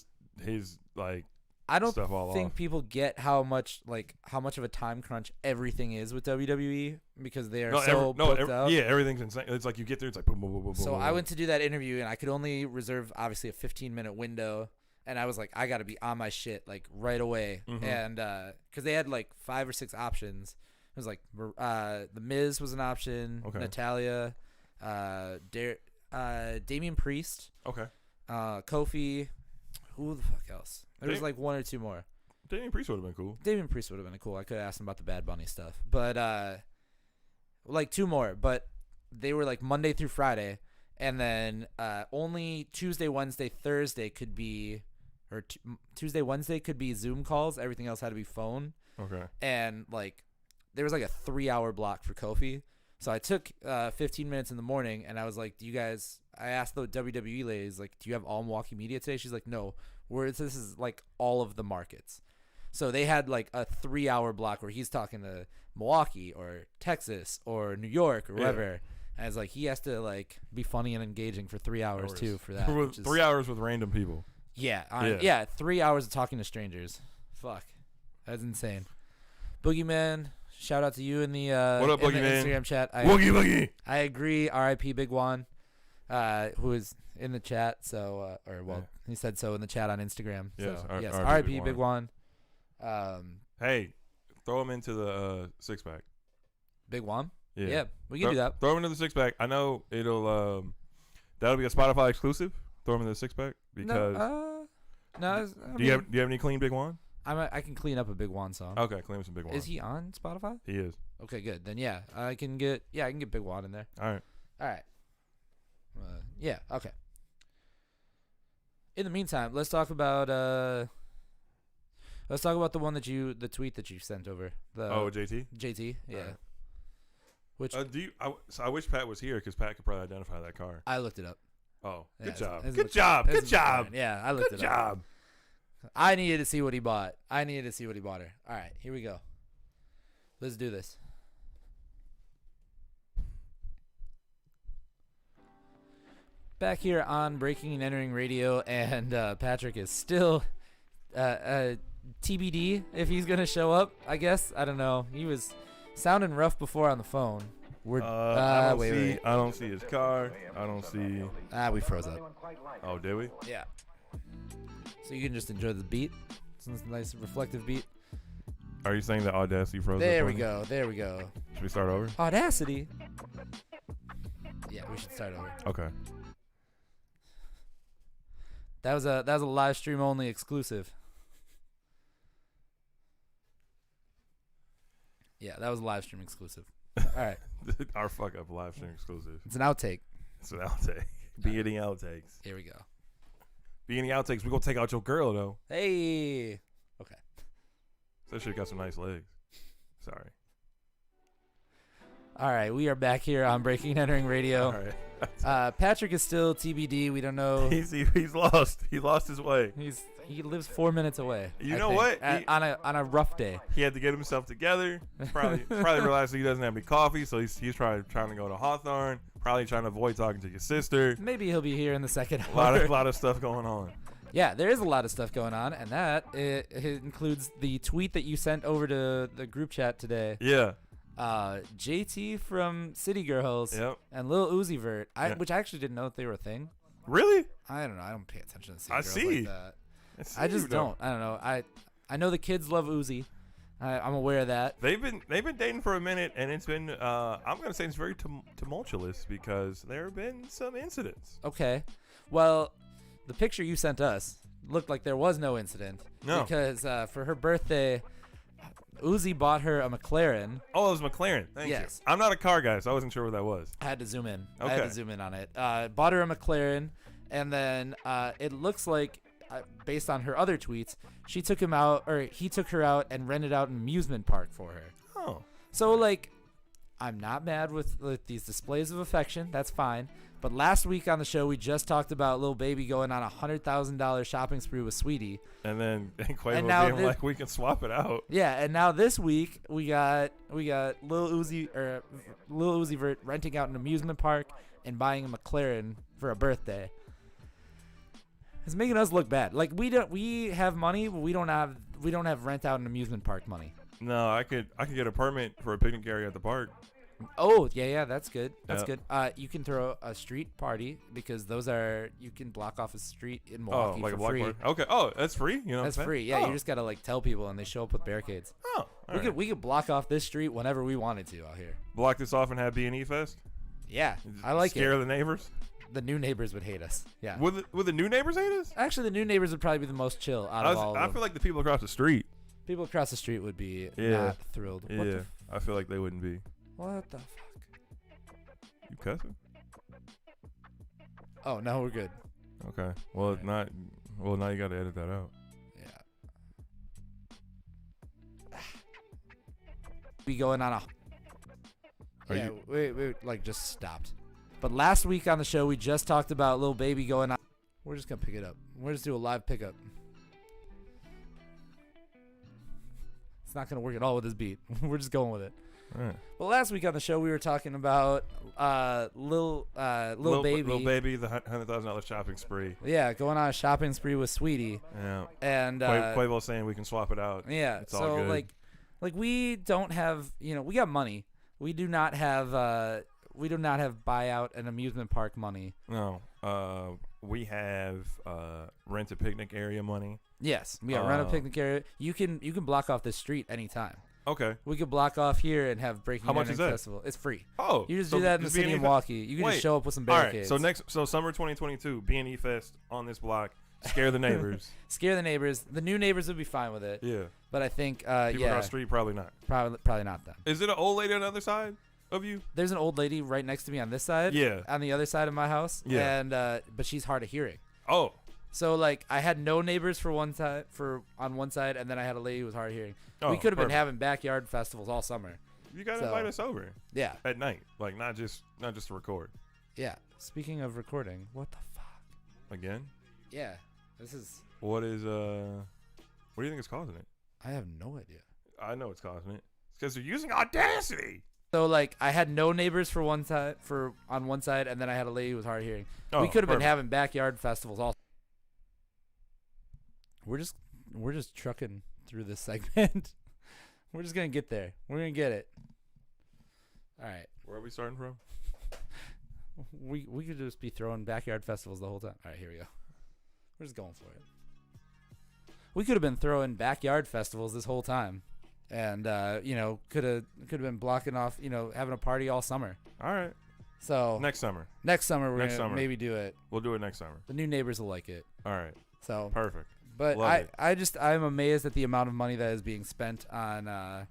his like. I don't stuff all think off. people get how much of a time crunch everything is with WWE because they are booked out. Yeah, everything's insane. It's like you get there, it's like boom, boom, boom, boom. So boom, I went to do that interview and I could only reserve obviously a 15-minute window, and I was like, I got to be on my shit like right away, and because they had like 5 or 6 options. It was like the Miz was an option, Natalia, Damian Priest, Kofi. Who the fuck else? There was like 1 or 2 more. Damian Priest would have been cool. Damian Priest would have been cool. I could have asked him about the Bad Bunny stuff. But like 2 more. But they were like Monday through Friday. And then only Tuesday, Wednesday, Thursday could be – or Tuesday, Wednesday could be Zoom calls. Everything else had to be phone. Okay. And like there was like a 3-hour block for Kofi. So I took 15 minutes in the morning, and I was like, do you guys – I asked the WWE ladies, like, do you have all Milwaukee media today? She's like, no. This is like all of the markets. So they had like a 3-hour block where he's talking to Milwaukee or Texas or New York or wherever. Yeah. And it's like he has to like be funny and engaging for 3 hours too for that. 3 hours with random people. Yeah, 3 hours of talking to strangers. Fuck. That's insane. Boogeyman, shout out to you in the what up, Boogeyman? Instagram chat. Boogie. I agree. R.I.P. Big Juan, who is in the chat. So, he said so in the chat on Instagram. Yes, so, yes, R.I.P. Big Juan. Hey, throw him into the 6-pack. Big Juan? Yeah, we can do that. Throw him into the 6-pack. I know it'll that'll be a Spotify exclusive. Throw him into the 6-pack because. No. Do you have any clean Big Juan? I can clean up a Big Juan song. Okay, clean up some Big Juan. Is he on Spotify? He is. Okay, good. Then yeah, I can get Big Juan in there. All right. Yeah. Okay. In the meantime, let's talk about the one the tweet that you sent over. JT. JT. Yeah. Right. Which I wish Pat was here because Pat could probably identify that car. I looked it up. Oh, yeah, good job. Good job. Yeah, I looked it up. Good job. I needed to see what he bought. All right, here we go. Let's do this. Back here on Breaking and Entering Radio, and Patrick is still TBD if he's going to show up, I guess. I don't know. He was sounding rough before on the phone. I don't see his car. I don't see. We froze up. Oh, did we? Yeah. So you can just enjoy the beat. It's a nice reflective beat. Are you saying that Audacity froze up? There we go. Should we start over? Audacity? Yeah, we should start over. Okay. That was a live stream only exclusive. Yeah, that was a live stream exclusive. All right. Our fuck up live stream exclusive. It's an outtake. It's an outtake. Be any outtakes. Here we go. Be any outtakes. We gonna take out your girl though. Hey. Okay. That shit got some nice legs. Sorry. All right, we are back here on Breaking and Entering Radio. All right. Patrick is still TBD. We don't know. He's lost. He lost his way. He lives 4 minutes away. You know what? On a rough day. He had to get himself together. Probably realized he doesn't have any coffee, so he's probably trying to go to Hawthorne. Probably trying to avoid talking to your sister. Maybe he'll be here in the second hour. A lot of stuff going on. Yeah, there is a lot of stuff going on, and that it includes the tweet that you sent over to the group chat today. Yeah. JT from City Girls and Lil Uzi Vert, which I actually didn't know that they were a thing. Really? I don't know. I don't pay attention to City I Girls see. like that. I just don't. I don't know. I know the kids love Uzi. I'm aware of that. They've been dating for a minute, and it's been I'm gonna say it's very tumultuous because there have been some incidents. Okay, well, the picture you sent us looked like there was no incident. No, because for her birthday, Uzi bought her a McLaren. Oh, it was McLaren. Thank you. I'm not a car guy, so I wasn't sure what that was. I had to zoom in. Okay. I had to zoom in on it. Bought her a McLaren, and then it looks like, based on her other tweets, he took her out and rented out an amusement park for her. Oh. So, like, I'm not mad with these displays of affection. That's fine. But last week on the show, we just talked about Lil Baby going on a $100,000 shopping spree with Sweetie. And then Quavo being like, we can swap it out. Yeah, and now this week we got Lil Uzi Vert renting out an amusement park and buying a McLaren for a birthday. It's making us look bad. Like we have money, but we don't have rent out an amusement park money. No, I could get a permit for a picnic area at the park. Oh, yeah, that's good. That's good. You can throw a street party because you can block off a street in Milwaukee like for a block free. Party. Okay. Oh, that's free? You know that's free. Yeah, you just got to like tell people and they show up with barricades. Oh, we could block off this street whenever we wanted to out here. Block this off and have B&E Fest? Yeah, I like Scare it. the neighbors? The new neighbors would hate us. Yeah. Would the new neighbors hate us? Actually, the new neighbors would probably be the most chill out of all of them. I feel like the people across the street. People across the street would be not thrilled. Yeah, I feel like they wouldn't be. What the fuck? You cussing? Oh, no, we're good. Okay. Well, it's not. Well, now you got to edit that out. Yeah. We going on a. We like just stopped. But last week on the show, we just talked about Lil Baby going on. We're just gonna pick it up. We're just do a live pickup. It's not gonna work at all with this beat. We're just going with it. Right. Well, last week on the show, we were talking about Lil Baby. Lil Baby, the $100,000 shopping spree. Yeah, going on a shopping spree with Sweetie. Yeah. And Quavo saying we can swap it out. Yeah. It's all good. like we don't have, we got money. We do not have buyout and amusement park money. No. We have rent a picnic area money. Yes, we got rent a picnic area. You can block off this street anytime. Okay. We could block off here and have Breaking and Entering Festival. It's free. Oh. You just do that in the city of Milwaukee. You can just show up with some barricades. All right. So summer 2022, B&E Fest on this block. Scare the neighbors. Scare the neighbors. The new neighbors would be fine with it. Yeah. But I think people across the street probably not. Probably not them. Is it an old lady on the other side of you? There's an old lady right next to me on this side. Yeah. On the other side of my house. Yeah. And but she's hard of hearing. Oh. So like I had no neighbors on one side, and then I had a lady who was hard of hearing. Oh, we could have been having backyard festivals all summer. You gotta invite us over. Yeah. At night, like not just to record. Yeah. Speaking of recording, what the fuck? Again? Yeah. This is. What do you think is causing it? I have no idea. I know it's causing it. It's because they're using Audacity. So like I had no neighbors on one side, and then I had a lady who was hard of hearing. Oh, we could have been having backyard festivals all. We're just trucking through this segment. We're just gonna get there. We're gonna get it. All right. Where are we starting from? We could just be throwing backyard festivals the whole time. All right, here we go. We're just going for it. We could have been throwing backyard festivals this whole time, and could have been blocking off, having a party all summer. All right. So next summer we're gonna maybe do it. We'll do it next summer. The new neighbors will like it. All right. So perfect. But I'm amazed at the amount of money that is being spent on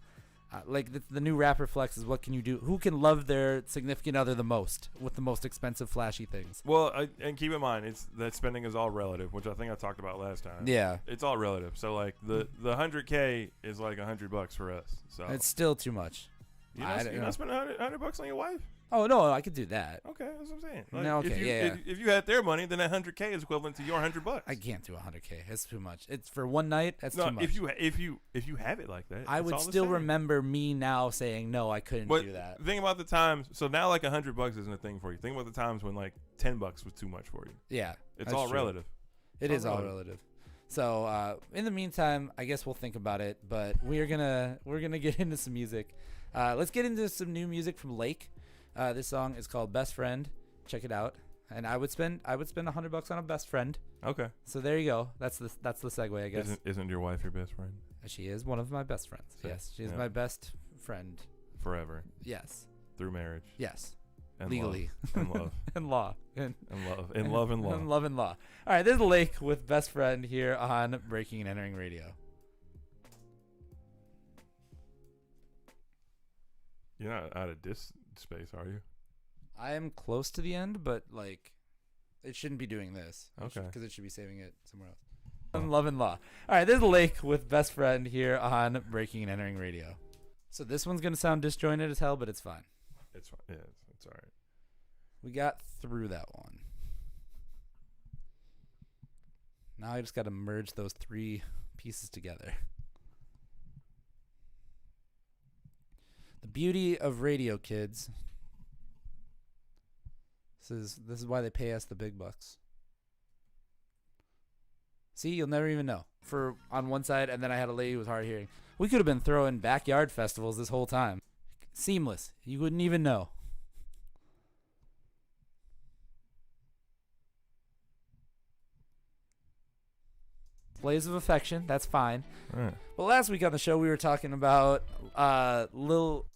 like the new rapper flex is what can you do? Who can love their significant other the most with the most expensive flashy things? Well, and keep in mind that spending is all relative, which I think I talked about last time. Yeah, it's all relative. So like the $100K is like $100 for us. So it's still too much. You're not spending $100 on your wife? Oh no, I could do that. Okay, that's what I'm saying. Like, no, okay, if you had their money, then that $100K is equivalent to your $100. I can't do $100K. It's too much. It's for one night. That's too much. If you have it like that, I would still remember me now saying no, I couldn't do that. Think about the times. So now like $100 isn't a thing for you. Think about the times when like $10 was too much for you. Yeah, it's all relative. It is all relative. So in the meantime, I guess we'll think about it. But we're gonna get into some music. Let's get into some new music from Lake. This song is called Best Friend. Check it out. And I would spend $100 on a best friend. Okay. So there you go. That's the segue, I guess. Isn't your wife your best friend? She is one of my best friends. So, yes, she is my best friend. Forever. Yes. Through marriage. Yes. And legally. Love. And love. And law. And love. And love and law. And love and law. All right, there's Lake with Best Friend here on Breaking and Entering Radio. You're not out of disk space, are you? I am close to the end, but like, it shouldn't be doing this. Okay. Because it should be saving it somewhere else. Love and Law. All right, there's Lake with Best Friend here on Breaking and Entering Radio. So this one's gonna sound disjointed as hell, but it's fine. It's fine. Yeah, it's all right. We got through that one. Now I just got to merge those three pieces together. The beauty of radio, kids. This is why they pay us the big bucks. See, you'll never even know. For on one side, and then I had a lady who was hard of hearing. We could have been throwing backyard festivals this whole time. Seamless. You wouldn't even know. Displays of affection, that's fine. All right. Well, last week on the show we were talking about Lil.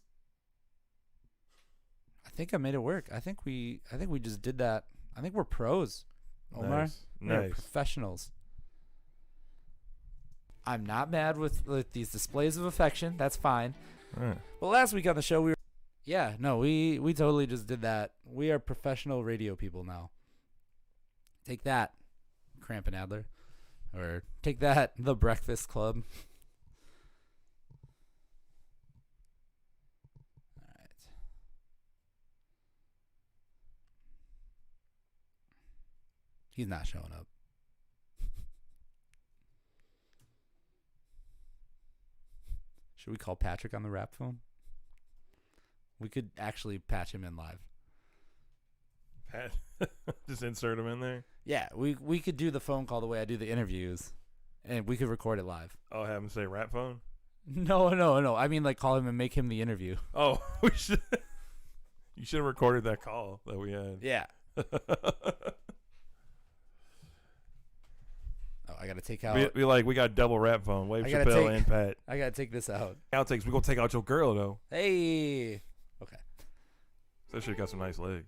I think I made it work. I think we just did that. I think we're pros, Omar. Nice. We're professionals. I'm not mad with these displays of affection. That's fine. All right. Well, last week on the show we totally just did that. We are professional radio people now. Take that, Cramp and Adler. Or take that, The Breakfast Club. All right. He's not showing up. Should we call Patrick on the rap phone? We could actually patch him in live. Just insert him in there. Yeah, we could do the phone call the way I do the interviews, and we could record it live. Oh, have him say rap phone? No. I mean, like, call him and make him the interview. Oh, we should. You should have recorded that call that we had. Yeah. I gotta take out. We got double rap phone. Wave Chappelle and Pat. I gotta take this out. Outtakes. We gonna take out your girl though. Hey. Okay. So she got some nice legs.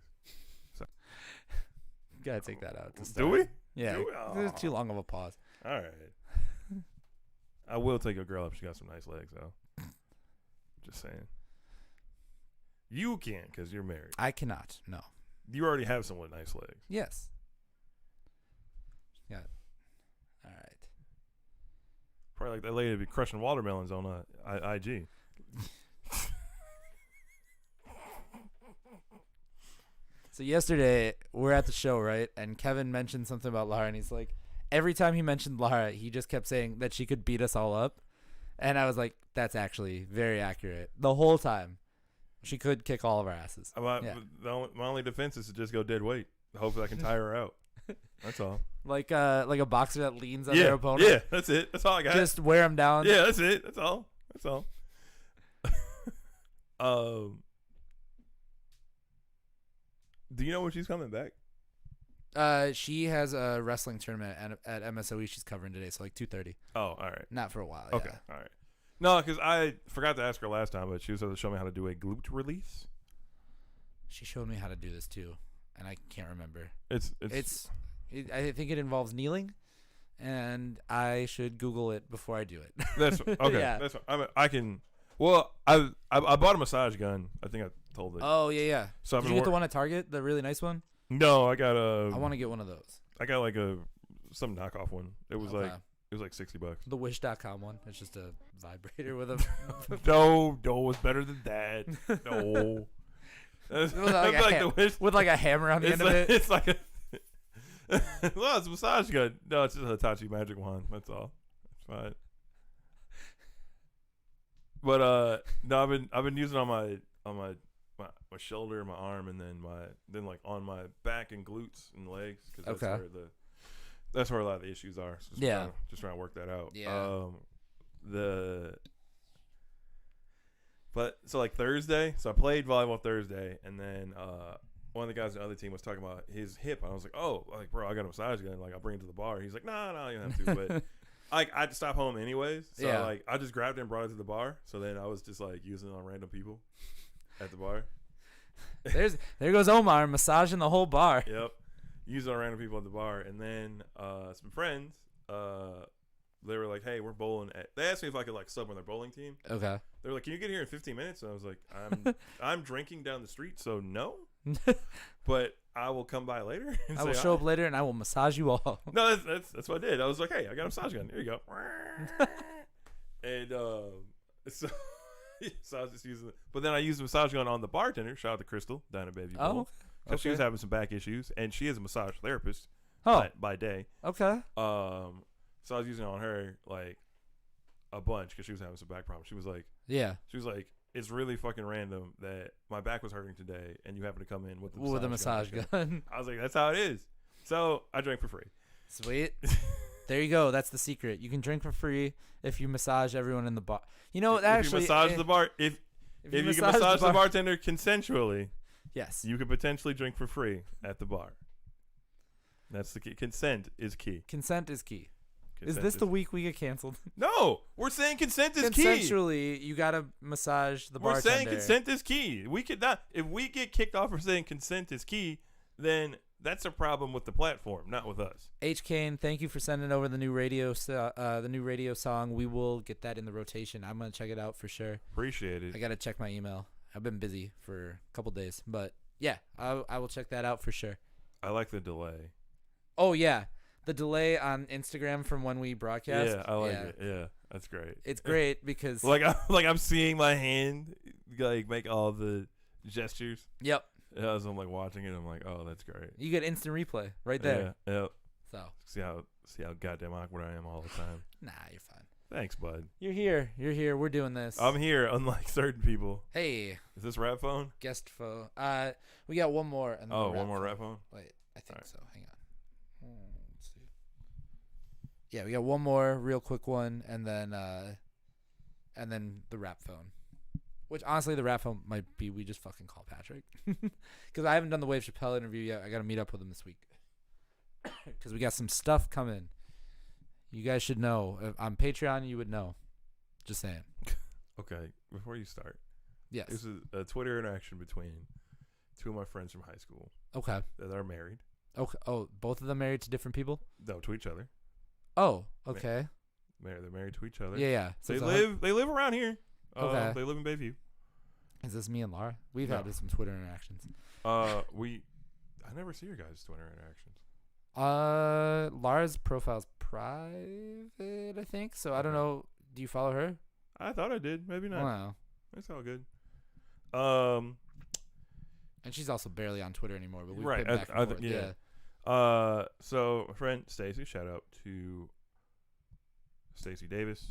Gotta take that out. Do we? Yeah. There's too long of a pause. All right. I will take a girl if she got some nice legs, though. Just saying. You can't because you're married. I cannot. No. You already have someone with nice legs. Yes. Yeah. All right. Probably like that lady to be crushing watermelons on IG. So yesterday, we're at the show, right? And Kevin mentioned something about Lara, and he's like, every time he mentioned Lara, he just kept saying that she could beat us all up. And I was like, that's actually very accurate. The whole time. She could kick all of our asses. My only defense is to just go dead weight. Hopefully I can tire her out. That's all. Like a boxer that leans on their opponent? Yeah, that's it. That's all I got. Just wear them down? Yeah, that's it. That's all. Do you know when she's coming back? She has a wrestling tournament at MSOE she's covering today, so like 2:30. Oh, all right. Not for a while. Okay, yeah. all right. No, because I forgot to ask her last time, but she was supposed to show me how to do a glute release. She showed me how to do this too, and I can't remember. I think it involves kneeling, and I should Google it before I do it. That's okay. Yeah. That's I can. Well, I bought a massage gun. I think I told it. Oh yeah. So did you get the one at Target, the really nice one? No, I got a. I want to get one of those. I got like some knockoff one. It was like $60. The Wish.com one. It's just a vibrator with a. No, it's better than that. No. With like a hammer on the end of it. It's like a. Well, it's a massage gun. No, it's just a Hitachi magic wand. That's all. It's fine. But no, I've been using it on my shoulder, my arm, and then like on my back and glutes and legs, because that's where a lot of the issues are. So just trying to work that out. Yeah. But so like Thursday, so I played volleyball Thursday, and then one of the guys on the other team was talking about his hip. I was like, oh, like bro, I got a massage gun. Like I'll bring it to the bar. He's like, no, you don't have to. But I had to stop home anyways, so like I just grabbed it and brought it to the bar. So then I was just like using it on random people at the bar. There goes Omar massaging the whole bar. Yep, using it on random people at the bar, and then some friends. They were like, hey, we're bowling they asked me if I could like sub on their bowling team. Okay. They were like, can you get here in 15 minutes? And I was like, I'm drinking down the street, so no. But I will come by later. I will show up later and I will massage you all. No, that's what I did. I was like, hey, I got a massage gun. Here you go. And so I was just using it. But then I used the massage gun on the bartender. Shout out to Crystal down at Bayview Bowl. Because she was having some back issues, and she is a massage therapist by day. Okay. So I was using it on her like a bunch because she was having some back problems. She was like, it's really fucking random that my back was hurting today, and you happen to come in with the massage gun. I was like, that's how it is. So I drank for free. Sweet. There you go. That's the secret. You can drink for free if you massage everyone in the bar. You know, if you massage the bar, if you can massage the bartender consensually, yes, you could potentially drink for free at the bar. That's the key. Consent is key. Consent is key. Is this the week we get canceled? No, we're saying consent is key. Consensually, you gotta massage the bartender. We're saying consent is key. We could not. If we get kicked off for saying consent is key, then that's a problem with the platform, not with us. H. Kane, thank you for sending over the new radio song. We will get that in the rotation. I'm gonna check it out for sure. Appreciate it. I gotta check my email. I've been busy for a couple days, but yeah, I will check that out for sure. I like the delay. Oh yeah. The delay on Instagram from when we broadcast. Yeah, I like it. Yeah, that's great. It's great because I'm seeing my hand like make all the gestures. Yep. As I'm like watching it, I'm like, oh, that's great. You get instant replay right there. Yeah. Yep. So see how goddamn awkward I am all the time. Nah, you're fine. Thanks, bud. You're here. We're doing this. I'm here, unlike certain people. Hey. Is this rap phone? Guest phone. We got one more. And then one more rap phone. Wait, I think so. Hang on. Yeah, we got one more real quick one, and then the rap phone. Which honestly, the rap phone might be we just fucking call Patrick, because I haven't done the Wave Chappelle interview yet. I got to meet up with him this week because we got some stuff coming. You guys should know. On Patreon, you would know. Just saying. Okay, before you start. Yes. This is a Twitter interaction between two of my friends from high school. Okay. That are married. Okay. Oh, both of them married to different people? No, to each other. Oh, okay. They're married to each other. Yeah. So they live around here. Okay. They live in Bayview. Is this me and Laura? We've had some Twitter interactions. I never see your guys' Twitter interactions. Laura's profile's private, I think. So I don't know. Do you follow her? I thought I did. Maybe not. Wow. That's all good. And she's also barely on Twitter anymore, but we've right. been back and forth. Yeah. So my friend Stacy, shout out to Stacy Davis,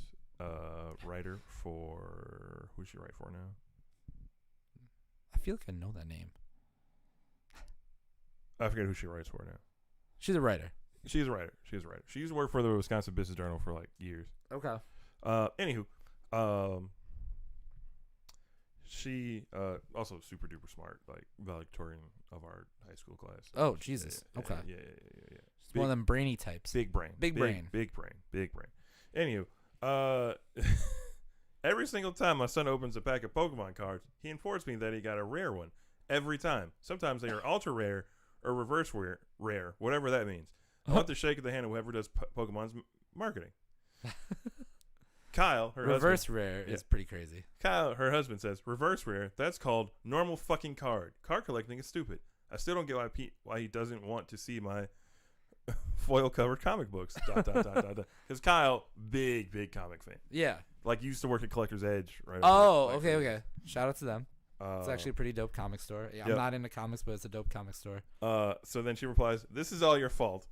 writer for who's she write for now? I feel like I know that name. I forget who she writes for now. She's a writer. She's a writer. She used to work for the Wisconsin Business Journal for like years. Okay. Anywho, she also super duper smart, like valedictorian of our high school class. Oh Jesus! Okay. Yeah. She's one of them brainy types. Big brain. Anywho, every single time my son opens a pack of Pokemon cards, he informs me that he got a rare one, every time. Sometimes they are ultra rare or reverse rare, whatever that means. I want the shake of the hand of whoever does Pokemon's marketing. Kyle, her reverse husband, rare is pretty crazy. Kyle, her husband, says, reverse rare, that's called normal fucking card. Card collecting is stupid. I still don't get why he doesn't want to see my foil covered comic books. Because Kyle, big comic fan. Yeah. Like, used to work at Collector's Edge, right? Oh, okay. Shout out to them. It's actually a pretty dope comic store. Yeah, I'm not into comics, but it's a dope comic store. So then she replies, this is all your fault.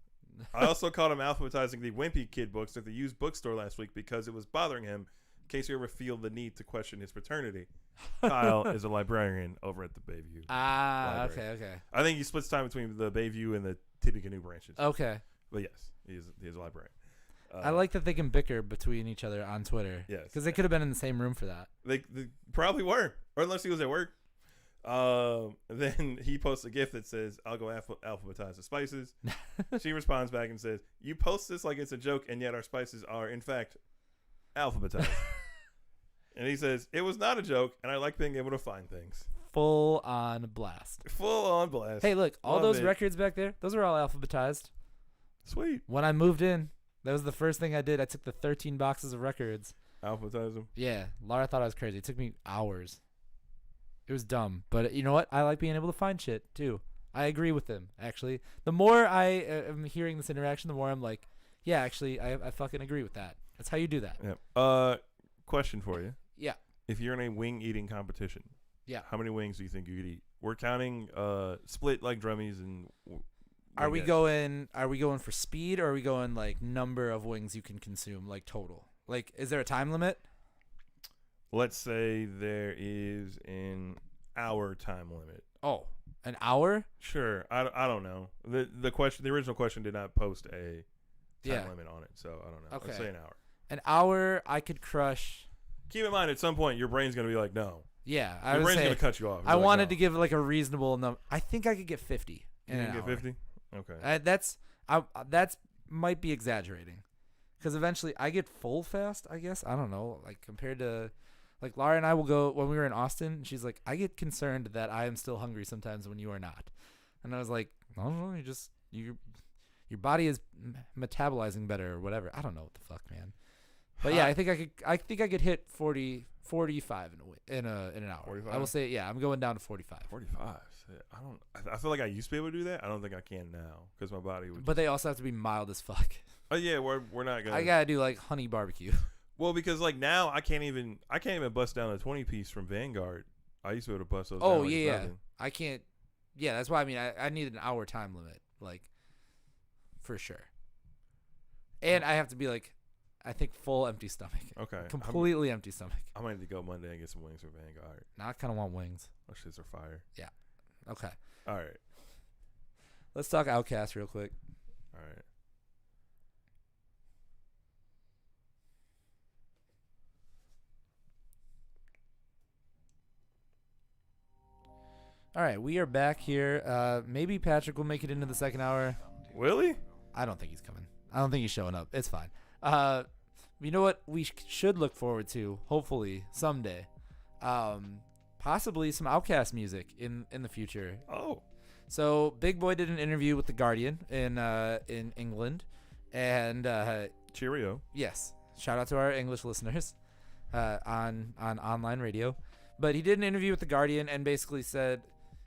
I also caught him alphabetizing the Wimpy Kid books at the used bookstore last week because it was bothering him in case you ever feel the need to question his paternity. Kyle is a librarian over at the Bayview. Okay. I think he splits time between the Bayview and the Tippecanoe branches. Okay. But yes, he is a librarian. I like that they can bicker between each other on Twitter. Yes. Because they could have been in the same room for that. They probably were. Or unless he was at work. Then he posts a GIF that says, I'll go alphabetize the spices. She responds back and says, you post this like it's a joke, and yet our spices are, in fact, alphabetized. And he says, it was not a joke, and I like being able to find things. Full on blast. Hey, look, all those records back there, those are all alphabetized. Sweet. When I moved in, that was the first thing I did. I took the 13 boxes of records. Alphabetize them? Yeah. Laura thought I was crazy. It took me hours. It was dumb, but you know what? I like being able to find shit too. I agree with them, actually. The more I am hearing this interaction, the more I'm like, yeah, actually, I fucking agree with that. That's how you do that. Yeah. Question for you. Yeah. If you're in a wing eating competition, yeah, how many wings do you think you could eat? We're counting split like drummies and. Are we going for speed, or are we going like number of wings you can consume, like total? Like, is there a time limit? Let's say there is an hour time limit. Oh, an hour? Sure. I don't know. The original question did not post a time limit on it, so I don't know. Okay. Let's say an hour. An hour I could crush. Keep in mind, at some point, your brain's going to be like, no. Yeah. Your brain's going to cut you off. I wanted to give like a reasonable number. I think I could get 50 you in an hour. Get 50? Okay. That's might be exaggerating. Because eventually I get full fast, I guess. I don't know. Like, compared to... Like, Laura and I will go, when we were in Austin, she's like, I get concerned that I am still hungry sometimes when you are not. And I was like, I don't know, your body is metabolizing better or whatever. I don't know what the fuck, man. But yeah, I think I could hit 45 in an hour. 45? I will say, yeah, I'm going down to 45. 45. I feel like I used to be able to do that. I don't think I can now because my body would. But they also have to be mild as fuck. Oh yeah, we're not gonna. I gotta do like honey barbecue. Well, because like now I can't even bust down a 20 piece from Vanguard. I used to be able to bust those. Oh down yeah. I can't. Yeah, that's why I mean I need an hour time limit, like, for sure. And I have to be like, I think full empty stomach. Okay. Completely empty stomach. I might need to go Monday and get some wings from Vanguard. Now I kind of want wings. Those shits are fire. Yeah. Okay. All right. Let's talk Outcast real quick. All right. All right, we are back here. Maybe Patrick will make it into the second hour. Will he? I don't think he's coming. I don't think he's showing up. It's fine. You know what we should look forward to, hopefully, someday? Possibly some Outkast music in the future. Oh. So Big Boy did an interview with The Guardian in England. And cheerio. Yes. Shout out to our English listeners on online radio. But he did an interview with The Guardian and basically said,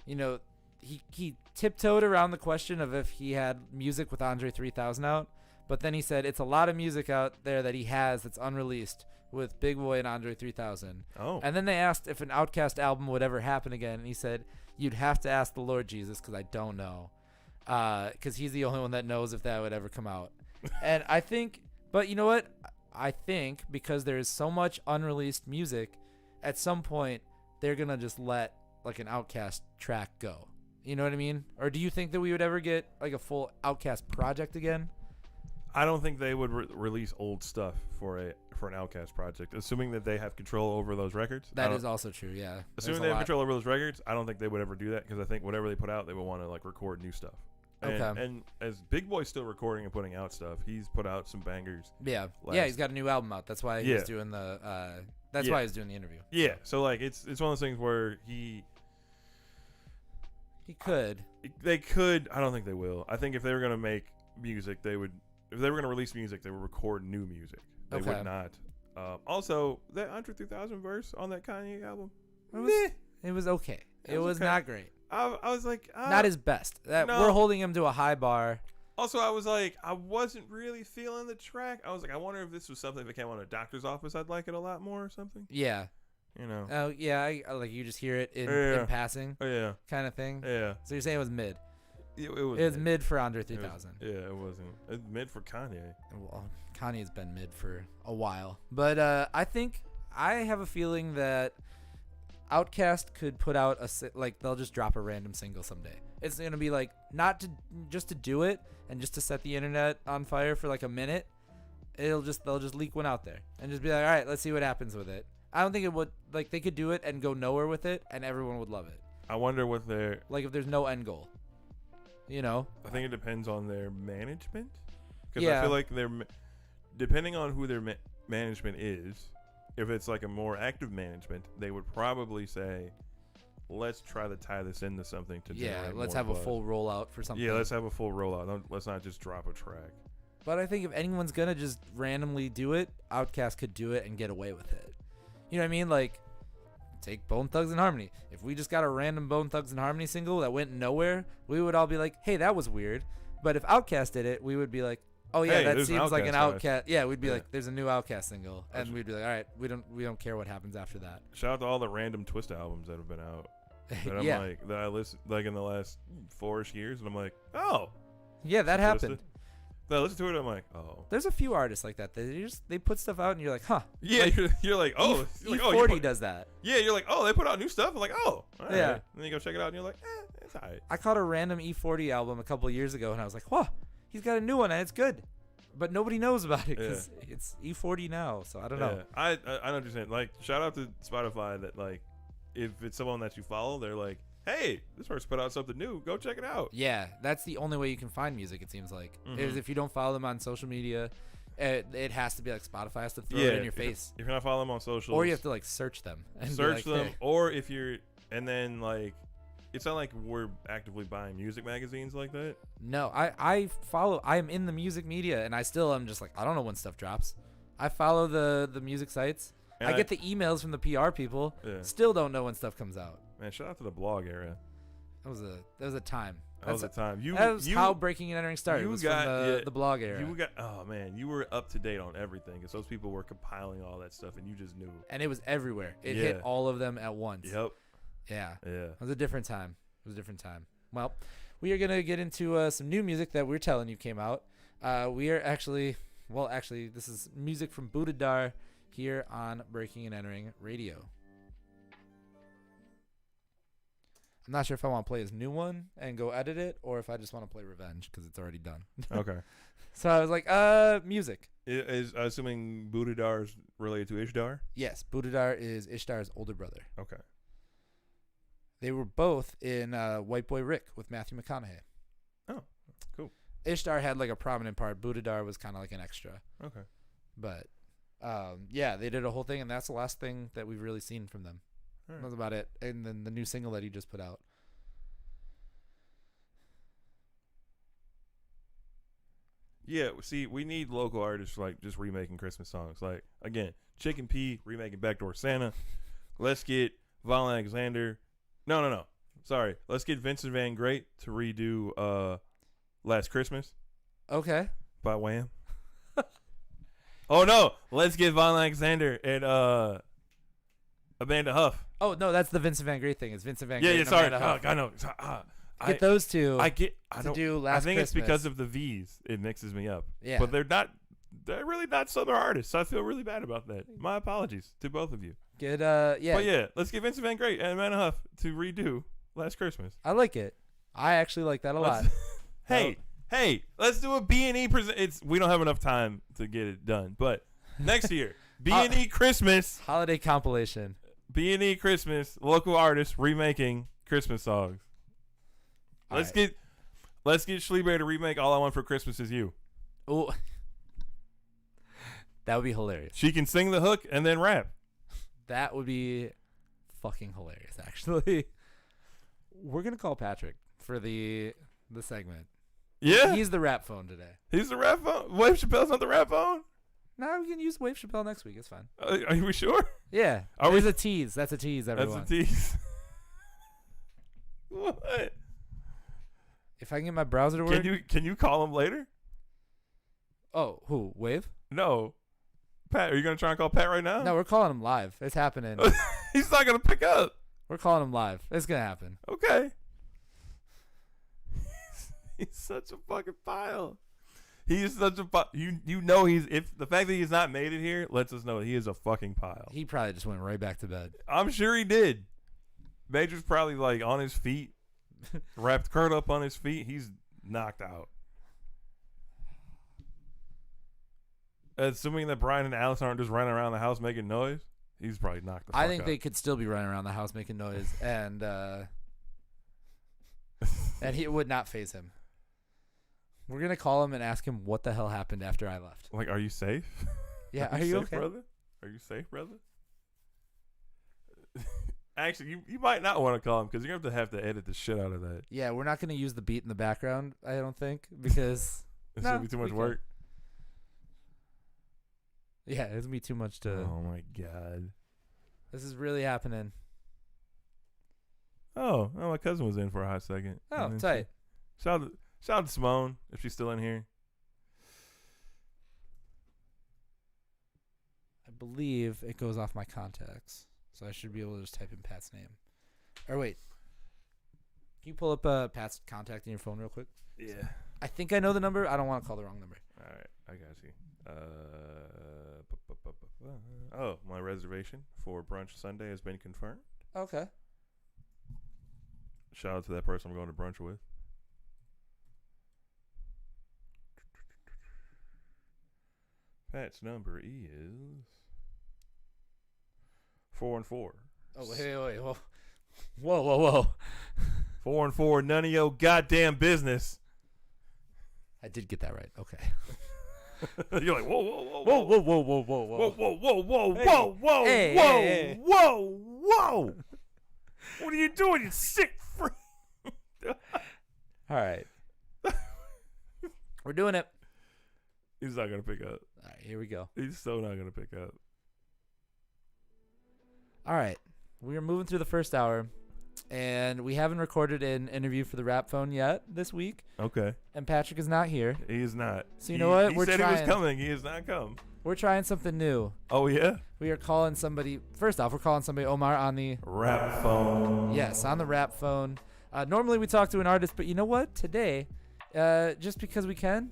you know, he tiptoed around the question of if he had music with Andre 3000 out. But then he said it's a lot of music out there that he has that's unreleased with Big Boy and Andre 3000. Oh. And then they asked if an Outkast album would ever happen again. And he said, you'd have to ask the Lord Jesus because I don't know. Because he's the only one that knows if that would ever come out. And I think, but you know what? I think because there is so much unreleased music, at some point they're going to just let like an Outkast track go. You know what I mean? Or do you think that we would ever get like a full Outkast project again? I don't think they would release old stuff for an Outkast project, assuming that they have control over those records. That is also true, yeah. Assuming they have control over those records, I don't think they would ever do that because I think whatever they put out, they would want to like record new stuff. And as Big Boy's still recording and putting out stuff, he's put out some bangers. Yeah, he's got a new album out. That's why he's doing the. That's why he's doing the interview. Yeah, so like it's one of those things where He could. They could. I don't think they will. I think if they were gonna make music, they would. If they were gonna release music, they would record new music. They would not. Also, that Andre 3000 verse on that Kanye album, it was okay. It was okay. Not great. I was like, not his best. We're holding him to a high bar. Also, I was like, I wasn't really feeling the track. I was like, I wonder if this was something that came on a doctor's office. I'd like it a lot more or something. Yeah. You know. Oh yeah, I like you just hear it in passing. Oh yeah. Kind of thing. Yeah. So you're saying it was mid. It was. It was mid for Andre 3000. It wasn't. It was mid for Kanye. Well, Kanye's been mid for a while, but I think I have a feeling that Outkast could put out they'll just drop a random single someday. It's gonna be like not to just to do it and just to set the internet on fire for like a minute. They'll just leak one out there and just be like, all right, let's see what happens with it. I don't think it would they could do it and go nowhere with it and everyone would love it. I wonder what their if there's no end goal. You know. I think it depends on their management. Because I feel like depending on who their management is, if it's like a more active management, they would probably say, let's try to tie this into something to let's have a full rollout for something. Yeah, let's have a full rollout. Let's not just drop a track. But I think if anyone's gonna just randomly do it, Outkast could do it and get away with it. You know what I mean? Like, take Bone Thugs and Harmony. If we just got a random Bone Thugs and Harmony single that went nowhere, we would all be like, hey, that was weird. But if Outkast did it, we would be like, oh yeah, that seems like an Outkast. Yeah, we'd be like, there's a new Outkast single, and we'd be like, all right, we don't care what happens after that. Shout out to all the random Twist albums that have been out. That I'm like, that I listened like in the last 4-ish years, and I'm like, oh, yeah, that happened. I listen to it, I'm like, oh. There's a few artists like that. They put stuff out, and you're like, huh. Yeah, like, you're like, oh. E40 does that. Yeah, you're like, oh, they put out new stuff. I'm like, oh. All right. Yeah. And then you go check it out, and you're like, it's all right. I caught a random E40 album a couple of years ago, and I was like, whoa, he's got a new one, and it's good. But nobody knows about it because it's E40 now, so I don't know. I know what you're saying. Like, shout out to Spotify that, like, if it's someone that you follow, they're like, hey, this person put out something new. Go check it out. Yeah, that's the only way you can find music, it seems like. Is if you don't follow them on social media, it has to be like Spotify has to throw it in your face. If you're not following them on social. Or you have to, like, search them. And search them. Hey. Or if you're, and then, like, it's not like we're actively buying music magazines like that. No, I'm in the music media, and I'm just like, I don't know when stuff drops. I follow the music sites. And I get the emails from the PR people. Yeah. Still don't know when stuff comes out. Man, shout out to the blog era. That was a time. That was a time. That was how breaking and entering started. It was from the blog era. You were up to date on everything because those people were compiling all that stuff, and you just knew. And it was everywhere. It hit all of them at once. Yep. Yeah. It was a different time. Well, we are gonna get into some new music that we're telling you came out. We are actually, this is music from Budadar here on Breaking and Entering Radio. I'm not sure if I want to play his new one and go edit it, or if I just want to play Revenge because it's already done. Okay. So I was like, music. Is assuming Budadar is related to Ishtar? Yes, Budadar is Ishtar's older brother. Okay. They were both in White Boy Rick with Matthew McConaughey. Oh, cool. Ishtar had like a prominent part. Budadar was kind of like an extra. Okay. But, they did a whole thing, and that's the last thing that we've really seen from them. Right. That's about it. And then the new single that he just put out. Yeah, see, we need local artists like just remaking Christmas songs. Like, again, Chicken P remaking Backdoor Santa. Let's get Von Alexander. No. Sorry. Let's get Vincent Van Great to redo Last Christmas. Okay. By Wham. Oh, no. Let's get Von Alexander and Amanda Huff. Oh, no, that's the Vincent Van Great thing. It's Vincent Van Great. Yeah, sorry. I know. Get those two. I do Last Christmas. I think it's because of the V's. It mixes me up. Yeah. But they're really not Southern artists. So I feel really bad about that. My apologies to both of you. Good, yeah. But yeah, let's get Vincent Van Great and Amanda Huff to redo Last Christmas. I like it. I actually like that a lot. Hey, let's do a B&E present. We don't have enough time to get it done, but next year, B&E Christmas holiday compilation. B&E Christmas, local artists remaking Christmas songs. Let's get Schleeberry to remake All I Want for Christmas Is You. Oh, that would be hilarious. She can sing the hook and then rap. That would be fucking hilarious, actually. We're gonna call Patrick for the segment. Yeah, he's the rap phone today. He's the rap phone. Wave Chappelle's not the rap phone. No, we can use Wave Chappelle next week. It's fine. Are we sure? Yeah. There's a tease. That's a tease, everyone. That's a tease. What? If I can get my browser to work. Can you call him later? Oh, who? Wave? No. Pat, are you gonna try and call Pat right now? No, we're calling him live. It's happening. He's not gonna pick up. We're calling him live. It's gonna happen. Okay. He's such a fucking pile. He is such a you know if the fact that he's not made it here lets us know he is a fucking pile. He probably just went right back to bed. I'm sure he did. Major's probably like on his feet, wrapped Kurt up on his feet. He's knocked out. Assuming that Brian and Alice aren't just running around the house making noise, he's probably knocked the fuck out. I think they could still be running around the house making noise, and it would not faze him. We're gonna call him and ask him what the hell happened after I left. Like, are you safe? Yeah, are you safe, okay, brother? Are you safe, brother? Actually, you might not want to call him because you're gonna have to edit the shit out of that. Yeah, we're not gonna use the beat in the background. I don't think because it's gonna be too much work. Yeah, it's gonna be too much to. Oh my god, this is really happening. Oh, my cousin was in for a hot second. Oh, tight. Shout out to Simone if she's still in here. I believe it goes off my contacts, so I should be able to just type in Pat's name. Or wait, can you pull up Pat's contact in your phone real quick? Yeah. I think I know the number. I don't want to call the wrong number. All right, I got you. Oh, my reservation for brunch Sunday has been confirmed. Okay. Shout out to that person I'm going to brunch with. Pat's number is 414. Oh, wait. Whoa. 414, none of your goddamn business. I did get that right. Okay. You're like, whoa. What are you doing, you sick freak? All right. We're doing it. He's not going to pick up. All right, here we go. He's so not going to pick up. All right. We are moving through the first hour, and we haven't recorded an interview for the Rap Phone yet this week. Okay. And Patrick is not here. He is not. So you know what? He said he was coming. He has not come. We're trying something new. Oh, yeah? We are calling somebody. First off, we're calling somebody Omar on the Rap Phone. Yes, on the Rap Phone. Normally we talk to an artist, but you know what? Today, just because we can,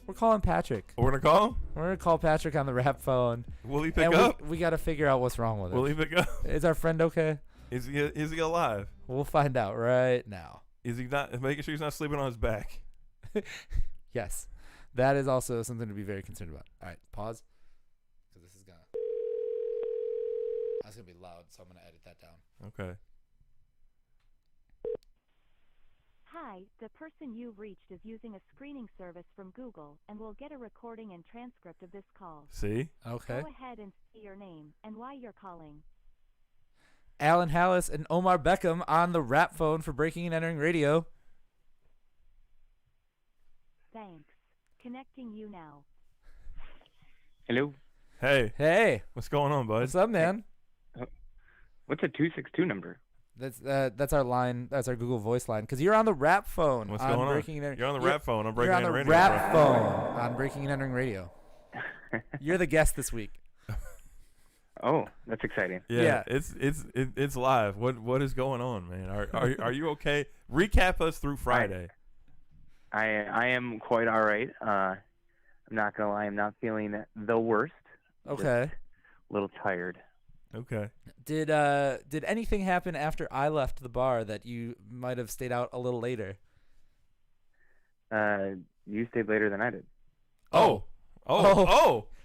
we're calling Patrick. We're going to call him? We're going to call Patrick on the Rap Phone. Will he pick up? We got to figure out what's wrong with it. Will he pick up? Is our friend okay? Is he alive? We'll find out right now. Is he not making sure he's not sleeping on his back? Yes. That is also something to be very concerned about. All right, pause. Because this is going to... That's going to be loud, so I'm going to edit that down. Okay. Hi, the person you've reached is using a screening service from Google and will get a recording and transcript of this call. See? Okay. Go ahead and say your name and why you're calling. Alan Hallis and Omar Beckham on the Rap Phone for Breaking and Entering Radio. Thanks. Connecting you now. Hello. Hey. What's going on, bud? What's up, man? What's a 262 number? That's our line. That's our Google Voice line. Because you're on the Rap Phone. What's going on? You're on the Rap Phone. I'm Breaking and Entering Radio. You're on the Rap Phone on Breaking and Entering Radio. You're the guest this week. Oh, that's exciting. Yeah. It's live. What is going on, man? Are you okay? Recap us through Friday. I am quite all right. I'm not gonna lie. I'm not feeling the worst. Okay. Just a little tired. Okay. Did anything happen after I left the bar that you might have stayed out a little later? You stayed later than I did. Oh.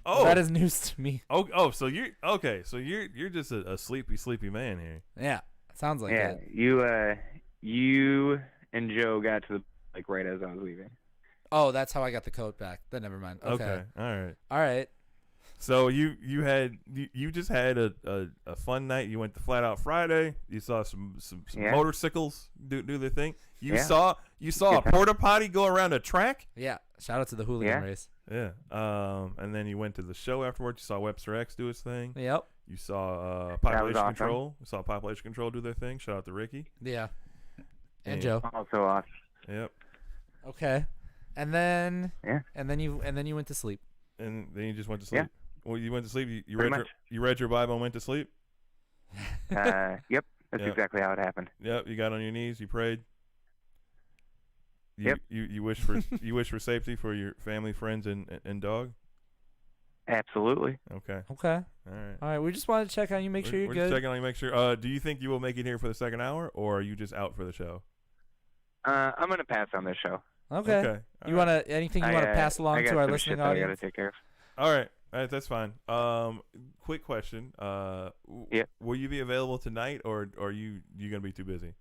That is news to me. Oh. So you're okay. So you're just a sleepy man here. Yeah. Sounds like it. Yeah. You and Joe got to the right as I was leaving. Oh, that's how I got the coat back. Then never mind. Okay. All right. All right. So you just had a fun night. You went to Flat Out Friday. You saw some motorcycles do their thing. You saw a porta potty go around a track. Yeah. Shout out to the hooligan race. Yeah. And then you went to the show afterwards. You saw Webster X do his thing. Yep. You saw Population Control. You saw Population Control do their thing. Shout out to Ricky. Yeah. And Joe. Also awesome. Yep. Okay. And then you went to sleep. And then you just went to sleep. Yeah. Well, you went to sleep. You read your Bible and went to sleep. Yep. That's exactly how it happened. Yep. You got on your knees. You prayed. Yep. You wish for safety for your family, friends, and dog. Absolutely. Okay. Okay. All right. We just wanted to check on you, make sure you're we're good. Just checking on you, make sure. Do you think you will make it here for the second hour, or are you just out for the show? I'm gonna pass on this show. Okay. You want to anything you want to pass along to our listening audience? I gotta take care of. All right. That's fine. Quick question. Will you be available tonight, or are you gonna be too busy?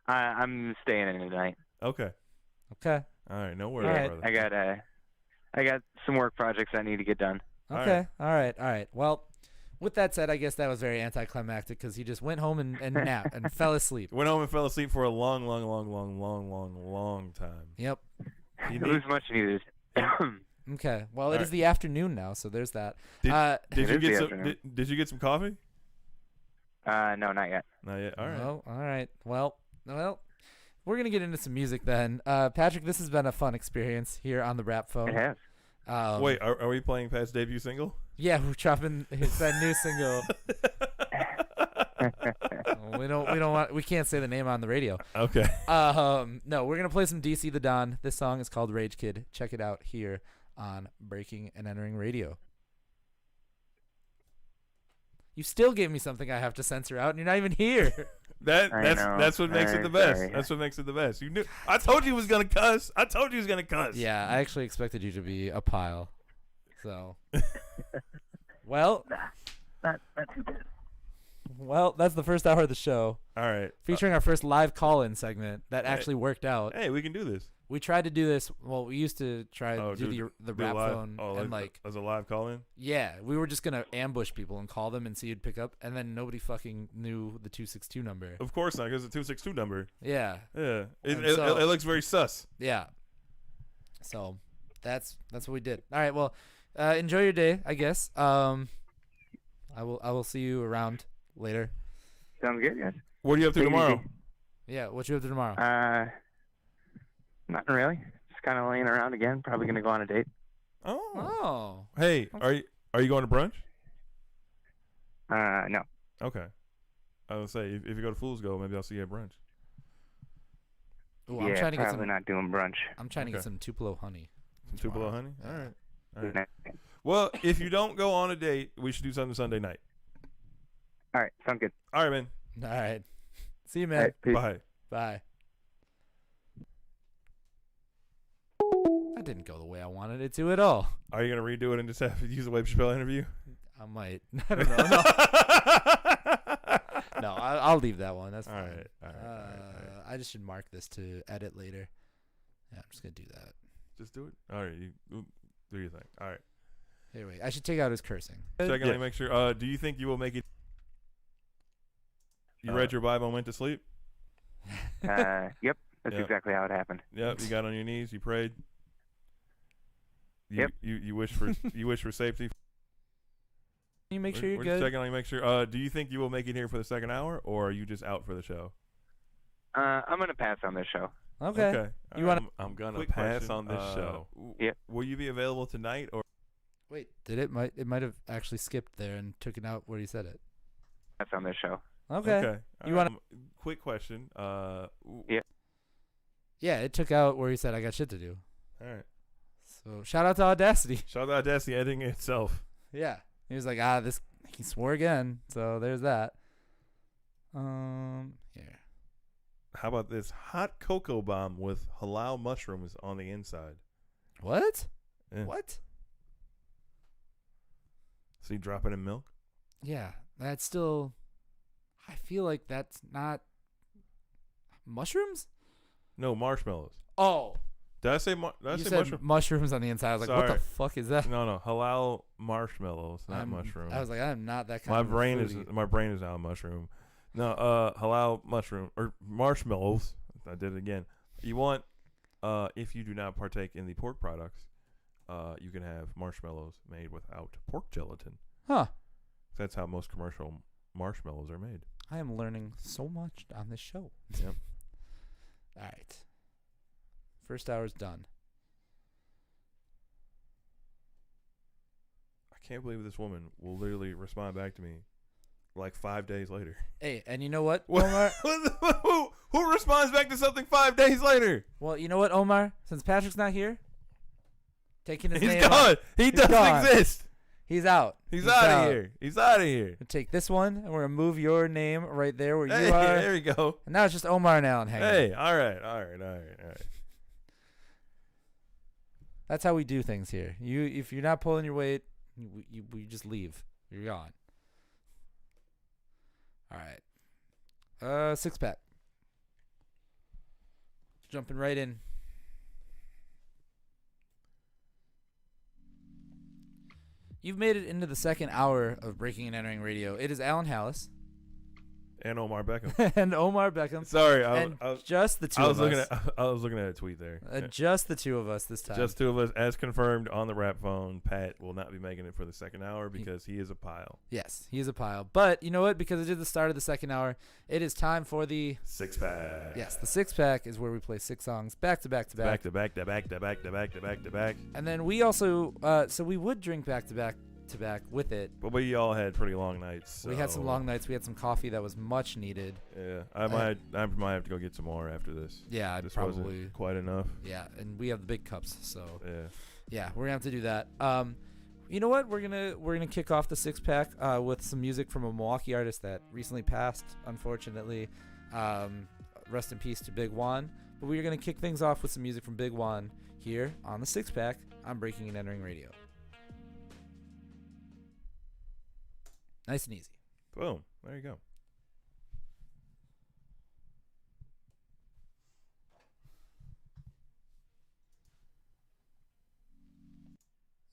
I'm staying in tonight. Okay. All right. No worries, brother. I got some work projects I need to get done. Okay. All right. Well, with that said, I guess that was very anticlimactic because he just went home and napped and fell asleep. Went home and fell asleep for a long time. Yep. It was much needed. Okay. Well, it is the afternoon now, so there's that. Did you get some coffee? No, not yet. Not yet. All right. Oh, all right. Well, we're gonna get into some music then. Patrick, this has been a fun experience here on the Rap Phone. It has. Wait, are we playing Pat's debut single? Yeah, we're dropping that new single. We can't say the name on the radio. Okay. No, we're gonna play some DC the Don. This song is called Rage Kid. Check it out here on Breaking and Entering Radio. You still gave me something I have to censor out, and you're not even here. That's what makes it the best. Sorry. That's what makes it the best. You knew. I told you he was gonna cuss. Yeah, I actually expected you to be a pile. So, well, not too bad. Well, that's the first hour of the show. All right. Featuring our first live call-in segment that actually worked out. Hey, we can do this. We tried to do this. Well, we used to try to do the rap phone. And as a live call-in? Yeah. We were just going to ambush people and call them and see who'd pick up. And then nobody fucking knew the 262 number. Of course not, because it's a 262 number. Yeah. Yeah. It looks very sus. Yeah. So that's what we did. All right. Well, enjoy your day, I guess. I will see you around later. Sounds good, guys. What are you up to tomorrow? Yeah, what you up to tomorrow? Nothing really. Just kind of laying around again. Probably gonna go on a date. Oh. Hey, are you going to brunch? No. Okay. I would say if you go to Fool's Gold, maybe I'll see you at brunch. Ooh, I'm trying to get some, not doing brunch. I'm trying to get some Tupelo honey. Some Tupelo honey? All right. Well, if you don't go on a date, we should do something Sunday night. All right. Sounds good. All right, man. All right. See you, man. Right, Bye. That didn't go the way I wanted it to at all. Are you going to redo it and just have to use a Wave Chappelle interview? I might. I don't know. No, I'll leave that one. That's fine. All right. I just should mark this to edit later. Yeah, I'm just going to do that. Just do it? All right. You do your thing. All right. Anyway, I should take out his cursing. Secondly, make sure. Do you think you will make it? You read your Bible and went to sleep? Yep. That's exactly how it happened. Yep. You got on your knees. You prayed. Yep. You wish for safety. Can you make sure you're we're good? Just checking on you, make sure. Do you think you will make it here for the second hour, or are you just out for the show? I'm gonna pass on this show. Okay. I'm gonna pass on this show. Yeah. Will you be available tonight, or? Wait, it might have actually skipped there and took it out where he said it. Pass on this show. Okay. You want quick question? Yeah. Yeah, it took out where he said I got shit to do. All right. So shout out to Audacity. Shout out to Audacity editing itself. Yeah. He was like, he swore again. So there's that. Here. How about this hot cocoa bomb with halal mushrooms on the inside? What? Yeah. What? So you drop it in milk? Yeah, that's still. I feel like that's not mushrooms. No, marshmallows. Oh, Did I say You say said mushroom? mushrooms on the inside. I was like, what Sorry. the fuck is that? No, halal marshmallows, not mushroom. I was like, I'm not that kind My of brain foodie. is now a mushroom. No, halal mushroom or marshmallows. I did it again. You want if you do not partake in the pork products, you can have marshmallows made without pork gelatin. Huh. That's how most commercial marshmallows are made. I am learning so much on this show. Yep. All right. First hour's done. I can't believe this woman will literally respond back to me like 5 days later. Hey, and you know what, Omar? Who responds back to something 5 days later? Well, you know what, Omar? Since Patrick's not here, taking his He's name gone. out. He doesn't gone. exist. He's out. He's out of here. He's out of here. We'll take this one, and we're going to move your name right there where Hey, you are. there we go. And now it's just Omar and Alan hanging. Hey, all right. That's how we do things here. If you're not pulling your weight, you just leave. You're gone. All right. Six pack. Jumping right in. You've made it into the second hour of Breaking and Entering Radio. It is Alan Hallis And Omar Beckham. and Omar Beckham. Sorry, And just the two I of us. I was looking at a tweet there. Just the two of us this time. Just two of us, as confirmed on the rap phone. Pat will not be making it for the second hour because he is a pile. Yes, he is a pile. But you know what? Because it is the start of the second hour, it is time for the Six pack. Yes, the six pack is where we play 6 songs back to back to back. Back to back to back to back to back to back to back. And then we also, so we would drink back to back with it. But we all had pretty long nights. So. We had some long nights. We had some coffee that was much needed. Yeah, I might have to go get some more after this. Yeah, This probably. wasn't quite enough. Yeah, and we have the big cups, so Yeah. we're gonna have to do that. You know what? We're gonna kick off the 6 pack with some music from a Milwaukee artist that recently passed, unfortunately. Rest in peace to Big Juan. But we're gonna kick things off with some music from Big Juan here on the 6 pack on Breaking and Entering Radio. Nice and easy. Boom. There you go.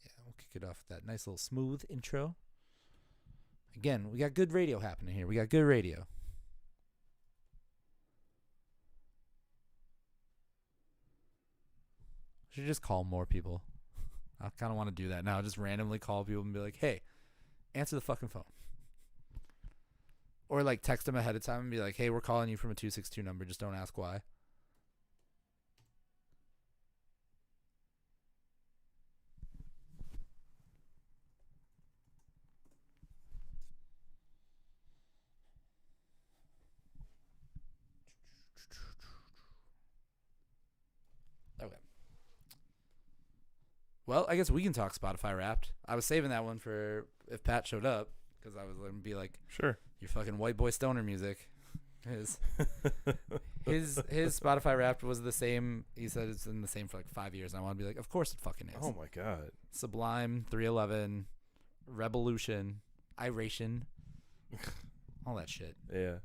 Yeah, we'll kick it off with that nice little smooth intro. Again, we got good radio happening here. We got good radio. Should just call more people. I kind of want to do that now. Just randomly call people and be like, hey, answer the fucking phone. Or like text them ahead of time and be like, hey, we're calling you from a 262 number. Just don't ask why. Okay. Well, I guess we can talk Spotify Wrapped. I was saving that one for if Pat showed up because I was going to be like, Sure. your fucking white boy stoner music. His Spotify Wrapped was the same. He said it's been the same for like 5 years. And I want to be like, of course it fucking is. Oh my god. Sublime, 311, Revolution, Iration, all that shit. Yeah.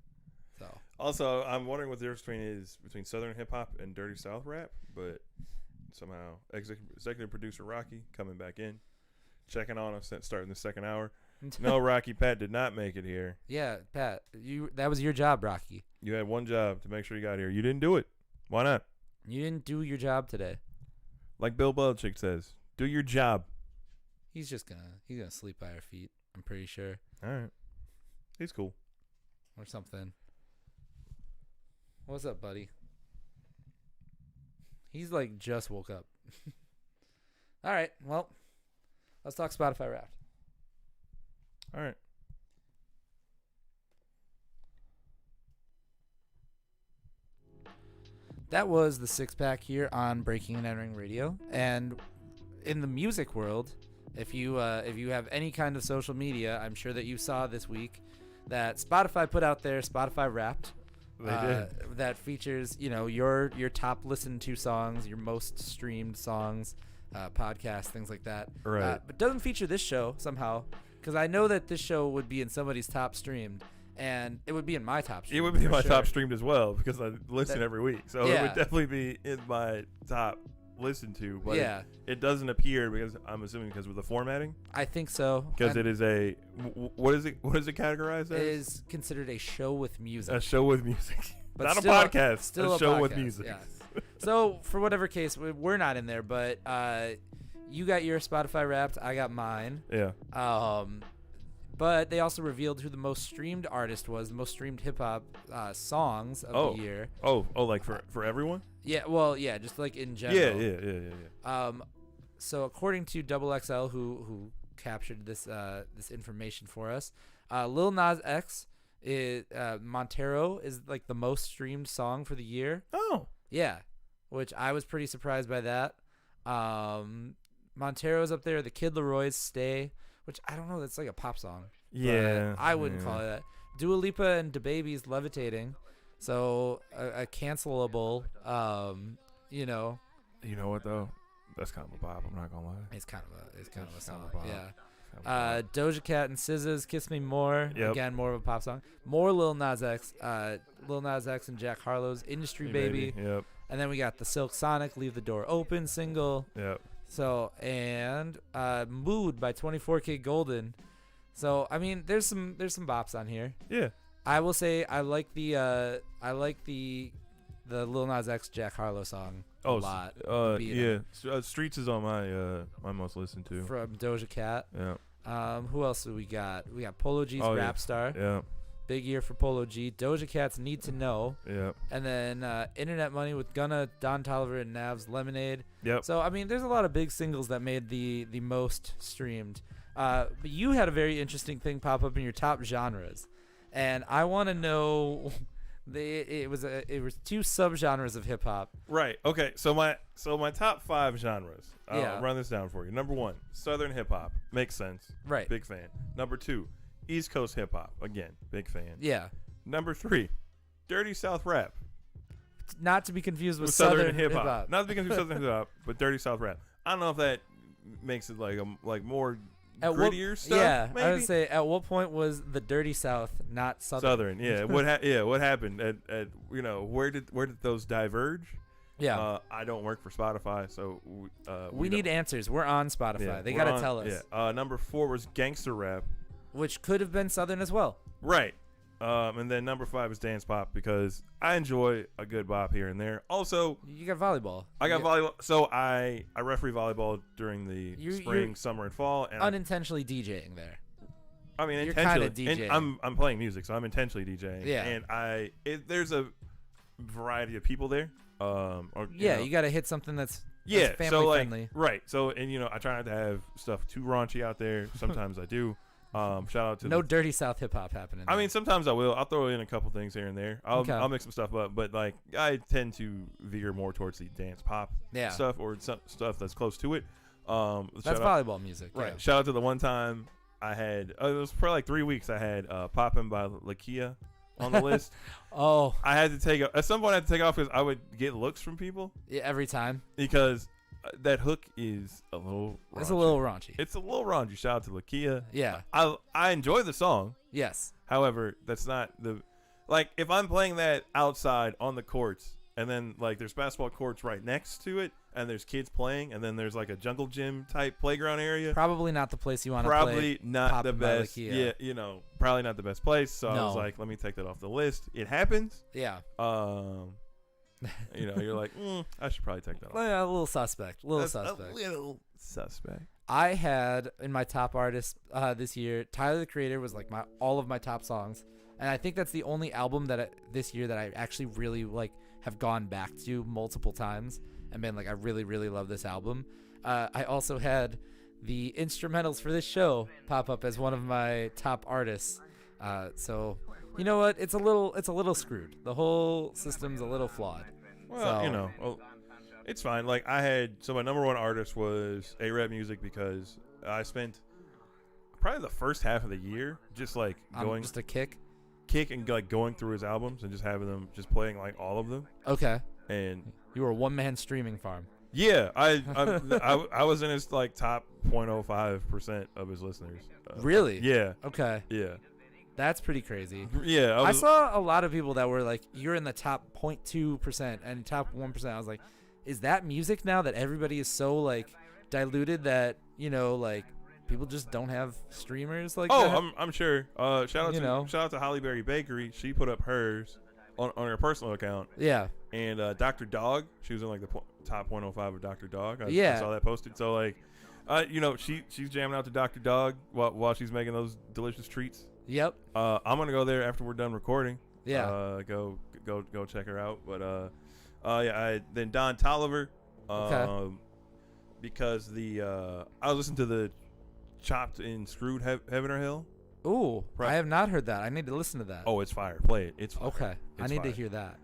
So Also, I'm wondering what the difference is between Southern hip hop and Dirty South rap, but somehow executive producer Rocky coming back in, checking on us, starting the second hour. No, Rocky, Pat did not make it here. Yeah, Pat, that was your job, Rocky. You had one job to make sure you got here. You didn't do it. Why not? You didn't do your job today. Like Bill Belichick says, do your job. He's gonna sleep by our feet. I'm pretty sure. All right. He's cool. Or something. What's up, buddy? He's like just woke up. All right, well, let's talk Spotify Wrapped. All right. That was the 6 pack here on Breaking and Entering Radio. And in the music world, if you have any kind of social media, I'm sure that you saw this week that Spotify put out there Spotify Wrapped. They did. That features, your top listened to songs, your most streamed songs, podcasts, things like that. Right. But doesn't feature this show somehow, because I know that this show would be in somebody's top streamed, and it would be in my top streamed. It would be my sure. top streamed as well because I listen every week. So it Yeah. would definitely be in my top listen to, but Yeah. it doesn't appear because I'm assuming because of the formatting. I think so. Because it is a what is it categorized as? It is considered a show with music. A show with music, But not still, a podcast. Still a show podcast, with music. Yeah. So for whatever case, we're not in there, but you got your Spotify Wrapped. I got mine. Yeah. But they also revealed who the most streamed artist was, the most streamed hip hop songs of the year. Oh, like for everyone? Yeah, well, yeah, just like in general. Yeah. So according to Double XL, who captured this this information for us, Lil Nas X is Montero is like the most streamed song for the year. Oh. Yeah, which I was pretty surprised by that. Montero's up there. The Kid Leroy's Stay, which I don't know. That's like a pop song. Yeah. I wouldn't call it that. Dua Lipa and DaBaby's Levitating. So a cancelable, you know. You know what though? That's kind of a bop. I'm not gonna lie. It's kind of a song. bop. Yeah. Doja Cat and SZA's Kiss Me More. Yep. Again, more of a pop song. More Lil Nas X. Lil Nas X and Jack Harlow's Industry Baby. Yep. And then we got the Silk Sonic Leave the Door Open single. Yep. So and Mood by 24K Golden. So I mean, there's some bops on here. Yeah. I will say I like the Lil Nas X Jack Harlow song a lot. Yeah. Streets is on my most listened to. From Doja Cat. Yeah. Who else do we got? We got Polo G's Rap Star. Yeah. Big year for Polo G. Doja Cat's Need to Know. Yeah. And then Internet Money with Gunna, Don Toliver, and Nav's Lemonade. Yep. So I mean, there's a lot of big singles that made the most streamed. But you had a very interesting thing pop up in your top genres, and I want to know. It was two subgenres of hip hop. Right. Okay. So my top 5 genres. Yeah. I'll run this down for you. Number 1, Southern hip hop. Makes sense. Right. Big fan. Number 2, East Coast hip hop. Again, big fan. Yeah. Number 3, Dirty South rap. Not to be confused with Southern hip hop. Not to be confused with Southern hip hop, but Dirty South rap. I don't know if that makes it like more grittier stuff. Yeah, maybe? I would say at what point was the Dirty South not Southern? Yeah. What happened at where did those diverge? Yeah. I don't work for Spotify, so we need answers. We're on Spotify. Yeah, they gotta tell us. Yeah. Number 4 was gangster rap, which could have been Southern as well. right? And then number 5 is dance pop because I enjoy a good bop here and there. Also, You got volleyball. I got volleyball, so I referee volleyball during the spring, summer, and fall. And unintentionally DJing there. I mean, You're intentionally. kinda DJing. I'm playing music, so I'm intentionally DJing. Yeah. And there's a variety of people there. You got to hit something that's family so friendly. Right. So I try not to have stuff too raunchy out there. Sometimes I do. Shout out to Dirty South hip hop happening. I mean, sometimes I will. I'll throw in a couple things here and there. I'll mix some stuff up, but like I tend to veer more towards the dance pop stuff or stuff that's close to it. That's volleyball music, right? Yeah. Shout out to the one time I had. It was for like 3 weeks. I had "Poppin" by Lakia on the list. Oh, I had to at some point I had to take off because I would get looks from people. Yeah, every time. Because that hook is a little raunchy. It's a little raunchy. It's a little raunchy. Shout out to Lakia. Yeah. I enjoy the song. Yes. However, that's not if I'm playing that outside on the courts and then like there's basketball courts right next to it and there's kids playing and then there's like a jungle gym type playground area. Probably not the place you want to play. Probably not the best. Yeah, probably not the best place. So I was like, let me take that off the list. It happens. Yeah. You're like, I should probably take that off. A little suspect. A little suspect. I had in my top artists this year, Tyler the Creator was like all of my top songs, and I think that's the only album this year that I actually really like have gone back to multiple times and been like, I really really love this album. I also had the instrumentals for this show pop up as one of my top artists. So you know what? It's a little screwed. The whole system's a little flawed. Well, it's fine. Like my number 1 artist was A-Rap Music because I spent probably the first half of the year just like going just a kick and like going through his albums and just having them just playing like all of them. Okay. And you were a one-man streaming farm. Yeah, I was in his like top 0.05% of his listeners. Really? Yeah. Okay. Yeah. That's pretty crazy. Yeah. I saw a lot of people that were like, you're in the top 0.2% and top 1%. I was like, is that music now that everybody is so like diluted that like people just don't have streamers like that? I'm sure. Shout out to Holly Berry Bakery. She put up hers on her personal account. Yeah. And Dr. Dog, she was in like the top 105 of Dr. Dog. Yeah. I saw that posted. So like, she's jamming out to Dr. Dog while she's making those delicious treats. Yep. I'm gonna go there after we're done recording. Yeah. Go check her out. But then Don Tolliver. Okay. Because I was listening to the Chopped and Screwed Heaven or Hell. Ooh, I have not heard that. I need to listen to that. Oh, it's fire. Play it. It's fire. Okay. I need to hear that.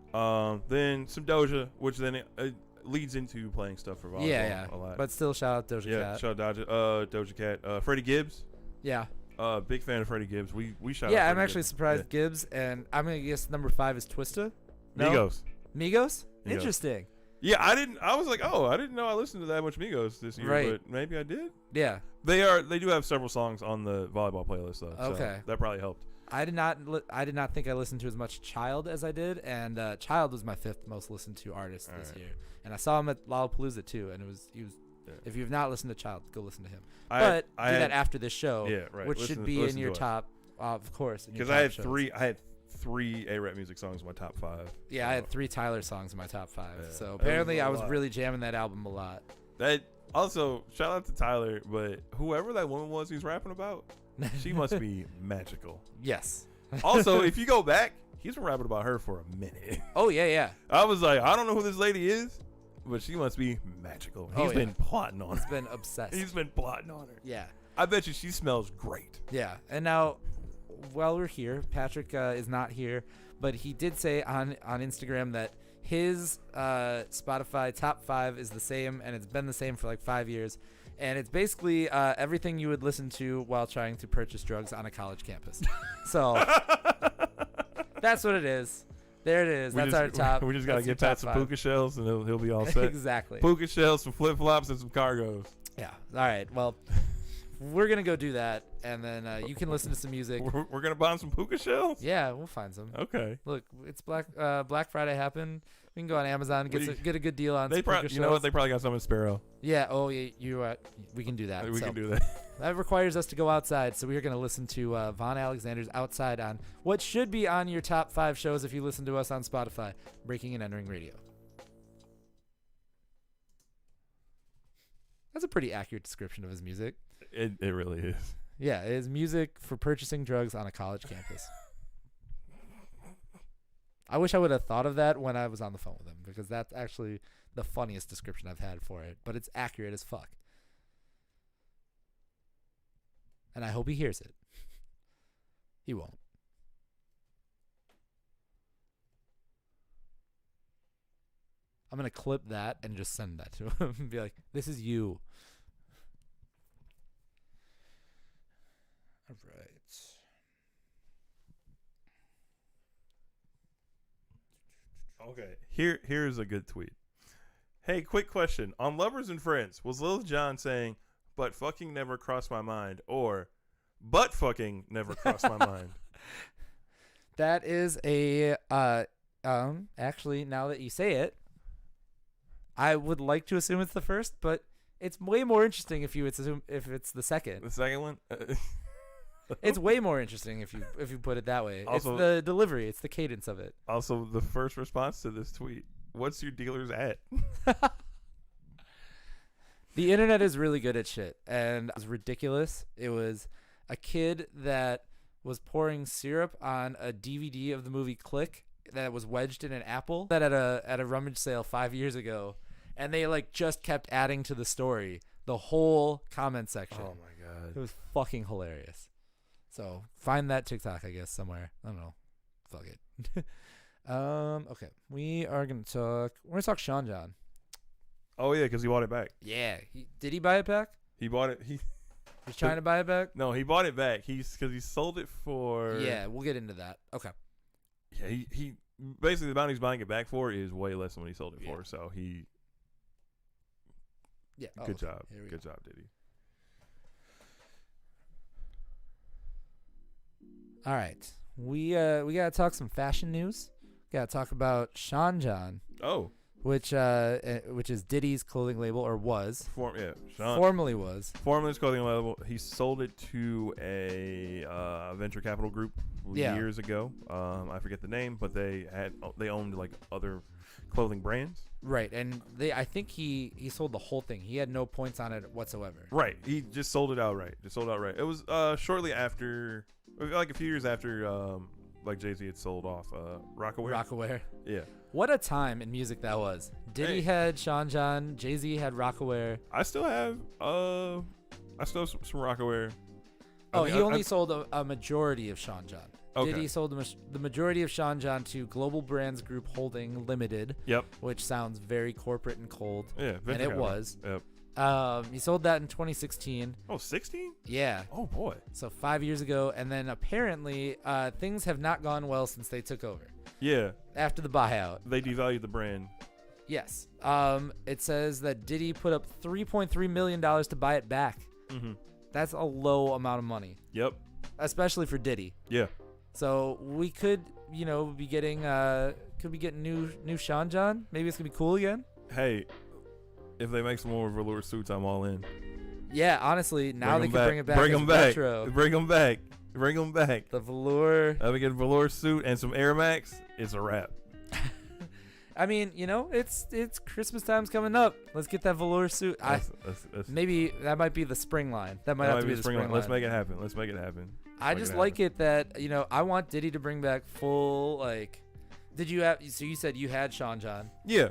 Then some Doja, which then it leads into playing stuff for volleyball a lot. But still, shout out Doja Cat. Yeah, shout out Doja Cat. Freddie Gibbs. Yeah. Big fan of Freddie Gibbs. We shout out. Yeah, Freddie I'm actually Gibbs. surprised Gibbs, and I'm gonna guess number 5 is Twista. No? Migos. Migos? Interesting. Yeah, I was like, I didn't know I listened to that much Migos this year, Right. but maybe I did. Yeah. They do have several songs on the volleyball playlist though. Okay. So that probably helped. I did not think I listened to as much Child as I did, and Child was my 5th most listened to artist this year. And I saw him at Lollapalooza too, and he was. Yeah. If you've not listened to Child, go listen to him. Do that after this show, which should be in your top, of course. Because I had three A-Rap music songs in my top 5. Yeah, so. I had 3 Tyler songs in my top 5. Yeah. So apparently I was really jamming that album a lot. That also, shout out to Tyler, but whoever that woman was he's rapping about, she must be magical. Yes. Also, if you go back, he's been rapping about her for a minute. Oh, yeah. I was like, I don't know who this lady is, but she must be magical. He's been plotting on her. He's been obsessed. He's been plotting on her. Yeah. I bet you she smells great. Yeah. And now, while we're here, Patrick is not here, but he did say on Instagram that his Spotify top 5 is the same, and it's been the same for like 5 years. And it's basically everything you would listen to while trying to purchase drugs on a college campus. So that's what it is. There it is. That's our top. We just got to get Pat some puka shells, and he'll be all set. Exactly. Puka shells, some flip-flops, and some cargos. Yeah. All right. Well, we're going to go do that, and then you can listen to some music. We're going to buy some puka shells? Yeah, we'll find some. Okay. Look, it's Black Friday happened. We can go on Amazon and get a good deal on some puka shells. You know what? They probably got some in Sparrow. Yeah. Oh, yeah. We can do that. We can do that. That requires us to go outside, so we are going to listen to Von Alexander's Outside on what should be on your top 5 shows if you listen to us on Spotify, Breaking and Entering Radio. That's a pretty accurate description of his music. It really is. Yeah, it is music for purchasing drugs on a college campus. I wish I would have thought of that when I was on the phone with him, because that's actually the funniest description I've had for it, but it's accurate as fuck. And I hope he hears it. He won't. I'm going to clip that and just send that to him and be like, this is you. All right. Okay. Here's a good tweet. Hey, quick question. On Lovers and Friends, was Lil Jon saying, but fucking never crossed my mind, or but fucking never crossed my mind? That is a actually, now that you say it, I would like to assume it's the first, but it's way more interesting if it's the second. The second one? It's way more interesting if you put it that way. Also, it's the delivery, it's the cadence of it. Also, the first response to this tweet, what's your dealer's at? The internet is really good at shit, and it was ridiculous. It was a kid that was pouring syrup on a DVD of the movie Click that was wedged in an apple that at a rummage sale 5 years ago, and they like just kept adding to the story the whole comment section. Oh my god. It was fucking hilarious. So find that TikTok, I guess, somewhere. I don't know. Fuck it. Okay. We're gonna talk Sean John. Oh yeah, because he bought it back. Yeah. Did he buy it back? He bought it. He's trying to buy it back? No, he bought it back. Because he sold it for. Yeah, we'll get into that. Okay. Yeah, he basically the amount he's buying it back for is way less than what he sold it for. So he. Yeah. Good job. Good job, Diddy. All right. We gotta talk some fashion news. Gotta talk about Sean John. Oh. which is Diddy's clothing label, or was. Formerly was. Formerly his clothing label. He sold it to a venture capital group years ago. I forget the name, but they owned like other clothing brands. Right, and I think he sold the whole thing. He had no points on it whatsoever. Right, he just sold it outright. It was shortly after, like a few years after, like Jay-Z had sold off Rockaware. Yeah. What a time in music that was. Diddy had Sean John, Jay-Z had Rockaware. I still have some Rockaware. He only sold a majority of Sean John. Okay. Diddy sold the majority of Sean John to Global Brands Group Holding Limited. Yep. Which sounds very corporate and cold. Yeah, and it was. Yep. He sold that in 2016. Oh, 16? Yeah. Oh boy. So 5 years ago, and then apparently things have not gone well since they took over. Yeah. After the buyout. They devalued the brand. Yes. It says that Diddy put up $3.3 million to buy it back. Mm-hmm. That's a low amount of money. Yep. Especially for Diddy. Yeah. So we could, be getting new Sean John. Maybe it's gonna be cool again. Hey, if they make some more velour suits, I'm all in. Yeah, honestly, now they can bring it back. Bring them back. Retro. Bring them back. Bring them back. The velour. If we get a velour suit and some Air Max, it's a wrap. I mean, it's Christmas time's coming up. Let's get that velour suit. Maybe that might be the spring line. That might have to be the spring line. Let's make it happen. I just like it that, I want Diddy to bring back full, did you have, so you said you had Sean John. Yeah.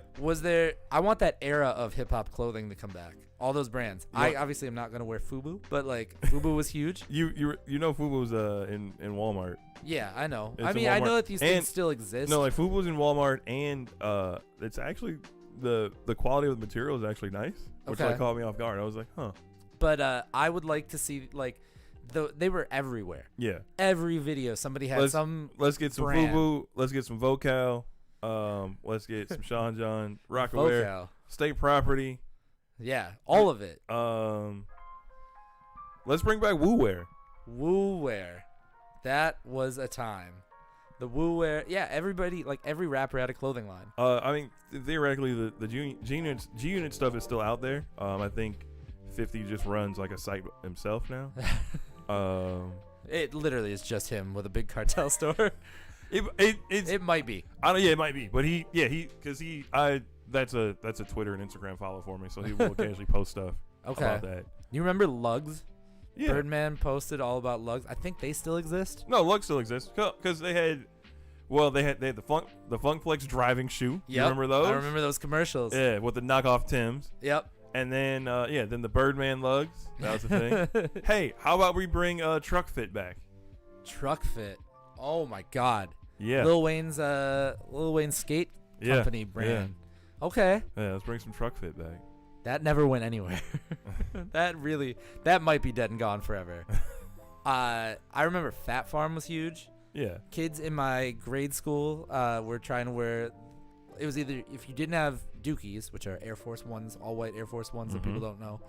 I want that era of hip hop clothing to come back. All those brands. I obviously am not going to wear FUBU, but FUBU was huge. You FUBU's in Walmart. Yeah, I know. It's I mean, I know that these things still exist. No, FUBU's in Walmart, and it's actually, the quality of the material is actually nice, which caught me off guard. I was like, huh. But I would like to see, they were everywhere. Yeah. Every video, somebody had some. Let's get some brand. FUBU. Let's get some Vocal. Let's get some Sean John, Rockaware, Vocal. State Property. Yeah, all of it. Let's bring back Woo Wear. Woo Wear, that was a time. The Woo Wear, yeah. Everybody, every rapper had a clothing line. I mean, theoretically, the G Unit stuff is still out there. I think 50 just runs like a site himself now. It literally is just him with a big cartel store. It might be. Yeah, it might be. But that's a Twitter and Instagram follow for me, so he will occasionally post stuff about that. You remember Lugs? Yeah. Birdman posted all about Lugs. I think they still exist. No, Lugs still exists because they had the Funk Flex driving shoe. Yep. You remember those? I remember those commercials. Yeah, with the knockoff Timbs. Yep. And then then the Birdman lugs. That was the thing. Hey, how about we bring Truck Fit back? Truck Fit. Oh my God. Yeah. Lil Wayne's skate company brand. Yeah. Okay. Yeah, let's bring some Truck Fit back. That never went anywhere. That might be dead and gone forever. I remember Fat Farm was huge. Yeah. Kids in my grade school were trying to wear. It was either, if you didn't have Dookies, which are Air Force Ones, all white Air Force Ones that people don't know,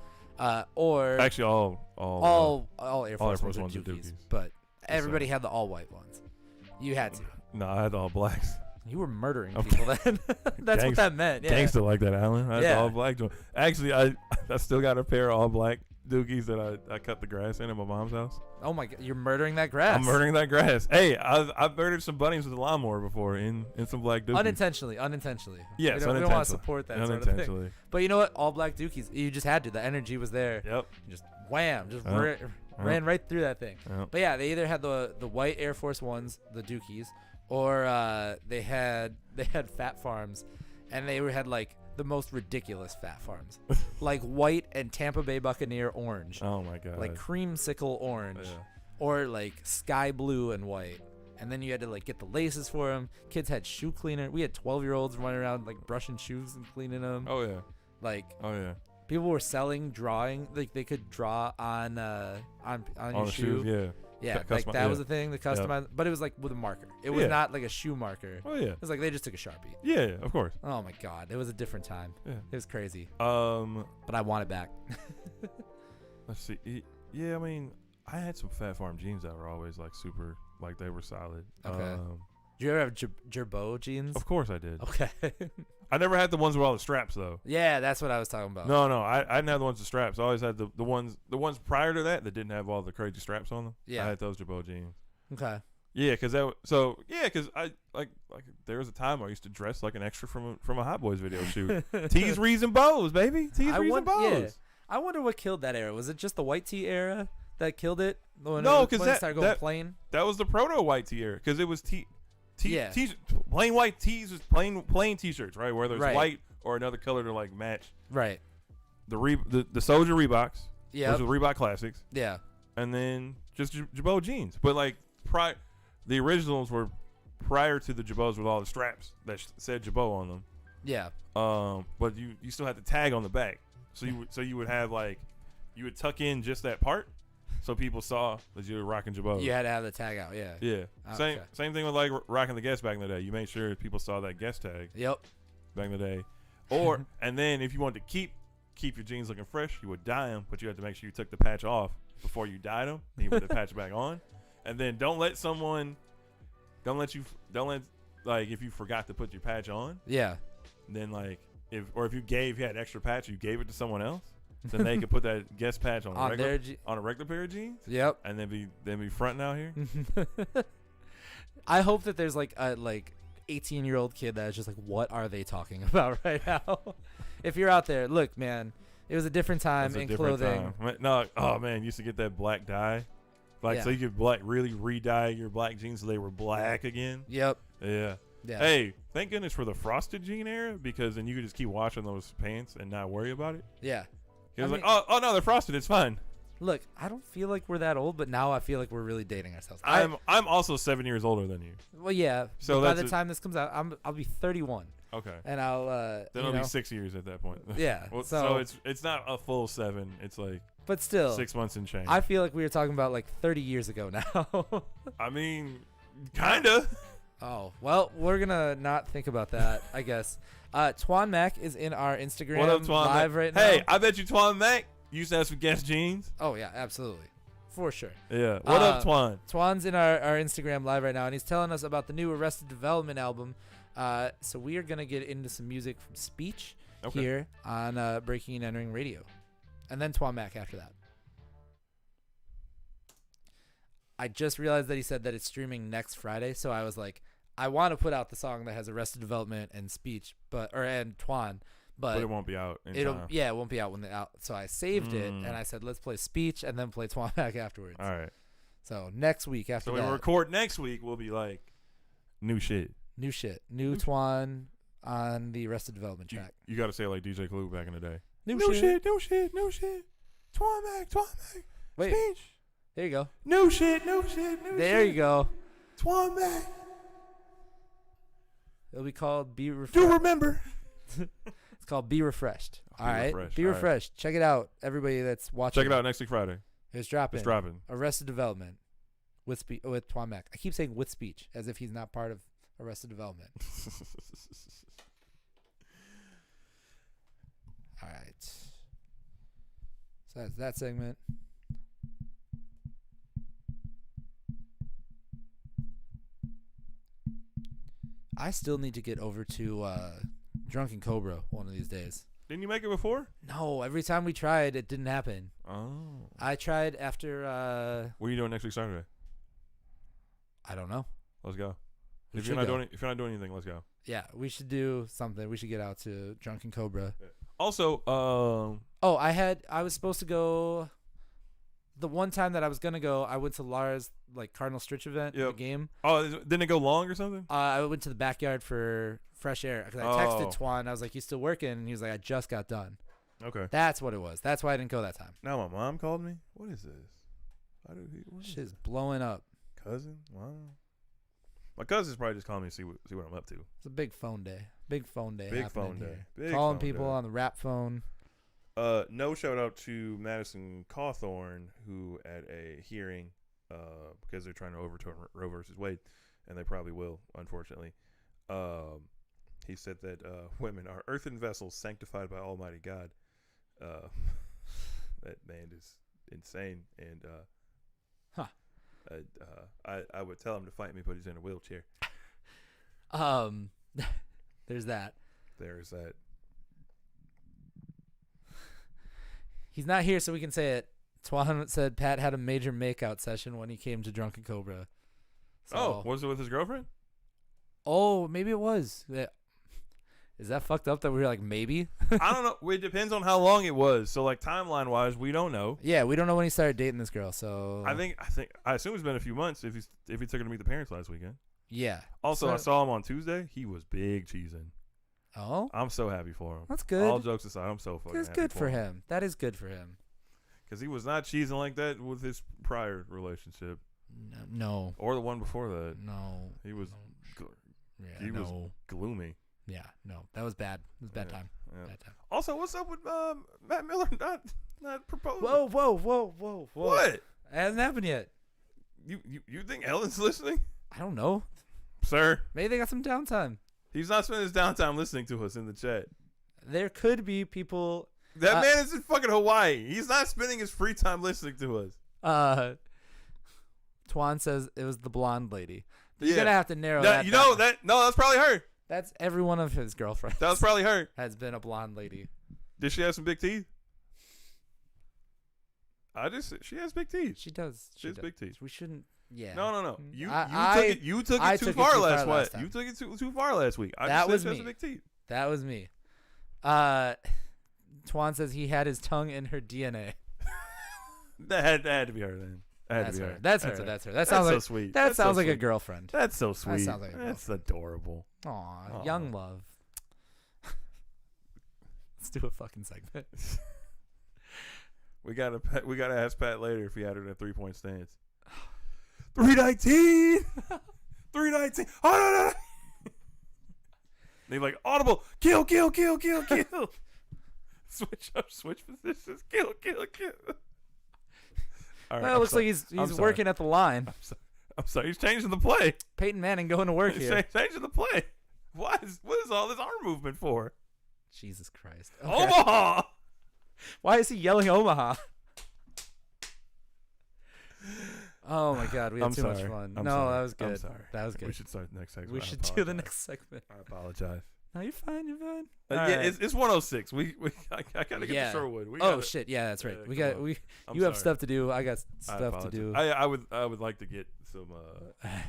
or actually all Air Force Ones are Dookies, but everybody had the all white ones. You had to. No, I had the all blacks. You were murdering people then. That's what that meant. Yeah. Gangster like that, Alan. I had the all black one. Actually, I still got a pair of all black Dookies that I cut the grass in at my mom's house. Oh my God, you're murdering that grass. I'm murdering that grass. Hey, I've murdered some bunnies with a lawnmower before in some black Dookies. Unintentionally. Yes, unintentionally. We don't want to support that sort of thing. But you know what? All black Dookies. You just had to. The energy was there. Yep. You just wham, ran right through that thing. Yep. But yeah, they either had the white Air Force Ones, the Dookies, or they had Fat Farms, and they had the most ridiculous Fat Farms, like white and Tampa Bay Buccaneer orange. Oh my God. Like creamsicle orange, or sky blue and white. And then you had to get the laces for them. Kids had shoe cleaner. We had 12-year-olds running around brushing shoes and cleaning them. Oh yeah. Oh yeah. People were drawing. They could draw on your shoe. Shoes, yeah. Yeah, that was the thing, the customized, but it was with a marker. It was not like a shoe marker. Oh yeah. It was they just took a Sharpie. Yeah, of course. Oh my God, it was a different time. Yeah. It was crazy. But I want it back. Let's see. Yeah, I mean, I had some Fat Farm jeans that were always super, they were solid. Okay. Did you ever have Gerbeau jeans? Of course I did. Okay. I never had the ones with all the straps though. Yeah, that's what I was talking about. No, I didn't have the ones with straps. I always had the ones prior to that didn't have all the crazy straps on them. Yeah. I had those Jabot jeans. Okay. Yeah, because I like there was a time I used to dress like an extra from a Hot Boys video shoot. Tees, Rees, and bows, baby. Tees, Rees, and bows. Yeah. I wonder what killed that era. Was it just the white tee era that killed it? No, because it started going plain. That was the proto white tee era because it was Yeah. plain white tees was plain t-shirts, right? Whether it's white or another color to like match. Right. The Soldier Reeboks. Yeah. Those are Reebok classics. Yeah. And then just Jabot jeans, but like the originals were prior to the Jabots with all the straps that said Jabot on them. Yeah. But you still had the tag on the back, so you would have like you would tuck in just that part, so people saw that you were rocking Jabot. You had to have the tag out. Yeah. Yeah. Oh, Same thing with like rocking the Guess back in the day. You made sure people saw that Guess tag. Yep. Back in the day, or and then if you wanted to keep your jeans looking fresh, you would dye them, but you had to make sure you took the patch off before you dyed them. Then you put the patch back on. And then don't let like if you forgot to put your patch on. Yeah. Then like if you had extra patch, you gave it to someone else, then they could put that Guess patch on a regular pair of jeans. Yep. And then be fronting out here. I hope that there's like a 18-year-old kid that's just like, what are they talking about right now? If you're out there, look, man, it was a different time in clothing. No, oh man, you used to get that black dye. So you could really re-dye your black jeans so they were black again. Yep. Yeah. Hey, thank goodness for the frosted jean era, because then you could just keep washing those pants and not worry about it. Yeah. It was oh no, they're frosted. It's fine. Look, I don't feel like we're that old, but now I feel like we're really dating ourselves. I'm also 7 years older than you. Well, yeah. So by the time this comes out, I'll be 31. Okay. And I'll then it'll be 6 years at that point. Yeah. Well, so it's not a full 7. It's like. But still, 6 months and change. I feel like we were talking about like 30 years ago now. I mean, kinda. Oh, well, we're gonna not think about that, I guess. Twan Mac is in our Instagram What up, Twan live Mac? right now. Hey, I bet you Twan Mac used to have some Guess jeans. Oh yeah, absolutely, for sure. Yeah. What up, Twan? Twan's in our Instagram live right now, and he's telling us about the new Arrested Development album. So we are gonna get into some music from Speech here on Breaking and Entering Radio. And then Twan Mac after that. I just realized that he said that it's streaming next Friday, so I was like, I want to put out the song that has Arrested Development and Speech, and Twan, but it won't be out in time. Yeah, it won't be out when they're out. So I saved it, and I said, let's play Speech and then play Twan Mac afterwards. All right. So next week after that. So when we record next week, we'll be like, new shit. New Twan on the Arrested Development track. You got to say it like DJ Clue back in the day. New shit. Twan Mac. Wait. Speech. There you go. New shit. There you go. Twan Mac. It'll be called Be Refreshed. Do remember. It's called Be Refreshed. All right. Be All Refreshed. Check it out, everybody that's watching. Check it out next week Friday. It's dropping. Arrested Development with Twan Mac. I keep saying with Speech as if he's not part of Arrested Development. All right. So that's that segment. I still need to get over to Drunken Cobra one of these days. Didn't you make it before? No, every time we tried, it didn't happen. Oh. I tried after. What are you doing next week Saturday? I don't know. Let's go. If you're not doing anything, let's go. Yeah, we should do something. We should get out to Drunken Cobra. Yeah. Also, I was supposed to go. The one time that I was gonna go, I went to Lara's Cardinal Stritch event, the game. Oh, didn't it go long or something? I went to the backyard for fresh air because I texted Twan. I was like, "You still working?" And he was like, "I just got done." Okay. That's what it was. That's why I didn't go that time. Now my mom called me. What is this? Shit's blowing up. Cousin? Wow. My cousin's probably just calling me to see what I'm up to. It's a big phone day. Big phone day. Big calling phone people day. on the rap phone. No shout out to Madison Cawthorn, who at a hearing, because they're trying to overturn Roe versus Wade, and they probably will, unfortunately. He said that women are earthen vessels sanctified by Almighty God. That man is insane, and I would tell him to fight me, but he's in a wheelchair. There's that. there's that. He's not here, so we can say it. Twan said Pat had a major makeout session when he came to Drunken Cobra. So, was it with his girlfriend? Oh, maybe it was. Is that fucked up that we were like, maybe? I don't know. It depends on how long it was. So, like, timeline-wise, we don't know. Yeah, we don't know when he started dating this girl, so... I assume it's been a few months if he took her to meet the parents last weekend. Yeah. Also, I saw him on Tuesday. He was big cheesing. Oh? I'm so happy for him. That's good. All jokes aside, I'm so fucking happy. That's good for him. That is good for him. Because he was not cheesing like that with his prior relationship. No. Or the one before that. No. He was Yeah, was gloomy. Yeah, no. That was bad. It was bad time. Yeah. Bad time. Also, what's up with Matt Miller not proposing? Whoa. What? It hasn't happened yet. You think Ellen's listening? I don't know. Sir? Maybe they got some downtime. He's not spending his downtime listening to us in the chat. There could be people... That man is in fucking Hawaii. He's not spending his free time listening to us. Twan says it was the blonde lady. You're going to have to narrow that You down. know, that's probably her. That's every one of his girlfriends. That was probably her. Has been a blonde lady. Did she have some big teeth? She has big teeth. She does. She has big teeth. We shouldn't. Yeah. No. I You took I it too took it far too far last last week. time. You took it too far last week. That was she has me. big teeth. That was me. Twan says he had his tongue in her DNA. That had to be her then. That's her. That's her. That sounds so like sweet. That sounds like a sweet. girlfriend. That's so sweet. sounds like a That's adorable. Aw, young love. Let's do a fucking segment. We gotta ask Pat later if he had her in a 3-point stance. 319. 319. Oh no. They like audible. Kill. Switch positions. Kill. All right, Well, it looks like he's working at the line. I'm sorry. He's changing the play. Peyton Manning going to work He's here. changing the play. What is all this arm movement for? Jesus Christ. Okay. Omaha. Why is he yelling Omaha? Oh my God, we had too much fun. I'm no, sorry. that was good. I'm sorry. That was good. We should start the next segment. We should do the next segment. I apologize. No, you're fine. Yeah, right. it's 106. I gotta get to Sherwood. Shit, yeah, that's right. I'm You have sorry. stuff to do. I got stuff to do. I would like to get some.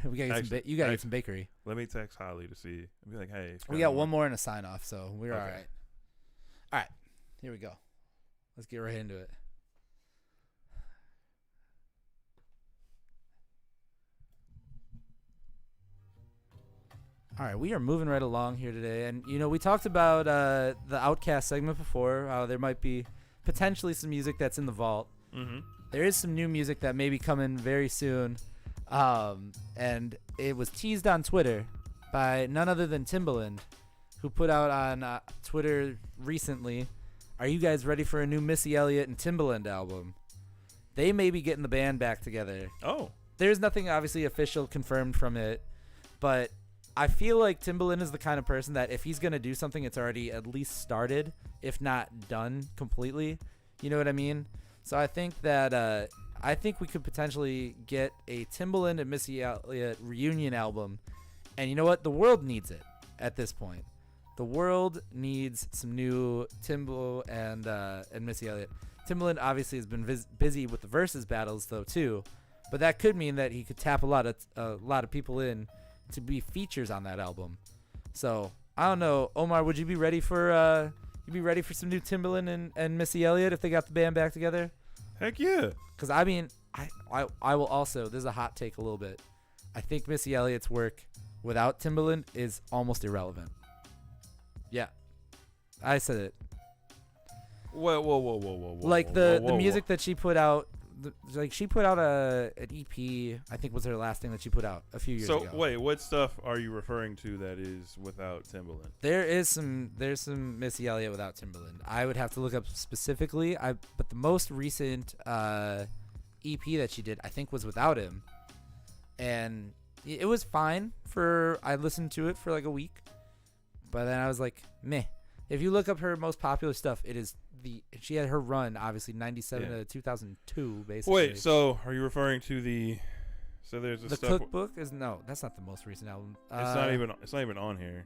We gotta get you gotta get some bakery. Let me text Holly to see. Be like, hey, We got one more and a sign off, so we're Okay. all right. All right, here we go. Let's get right into it. All right, we are moving right along here today, and we talked about the Outcast segment before. How there might be potentially some music that's in the vault. Mm-hmm. There is some new music that may be coming very soon, and it was teased on Twitter by none other than Timbaland, who put out on Twitter recently, "Are you guys ready for a new Missy Elliott and Timbaland album?" They may be getting the band back together. Oh, There's nothing obviously official confirmed from it, but I feel like Timbaland is the kind of person that if he's going to do something, it's already at least started, if not done completely. You know what I mean? So I think that we could potentially get a Timbaland and Missy Elliott reunion album. And you know what? The world needs it at this point. The world needs some new Timbo and Missy Elliott. Timbaland obviously has been busy with the versus battles though too, but that could mean that he could tap a lot of people in to be features on that album. So I don't know, Omar, would you be ready for some new Timbaland and Missy Elliott if they got the band back together? heck yeah! Because I mean, I will also. This is a hot take a little bit. I think Missy Elliott's work without Timbaland is almost irrelevant. Yeah, I said it. Whoa! Like the music that she put out. She put out an EP. I think was her last thing that she put out a few years ago. So wait, what stuff are you referring to that is without Timbaland? There's some Missy Elliott without Timbaland. I would have to look up specifically. But the most recent EP that she did, I think, was without him, and it was fine. I listened to it for like a week, but then I was like, meh. If you look up her most popular stuff, it is she had her run obviously 97 to 2002 basically. Wait, so are you referring to there's the stuff cookbook? That's not the most recent album. It's not even on here.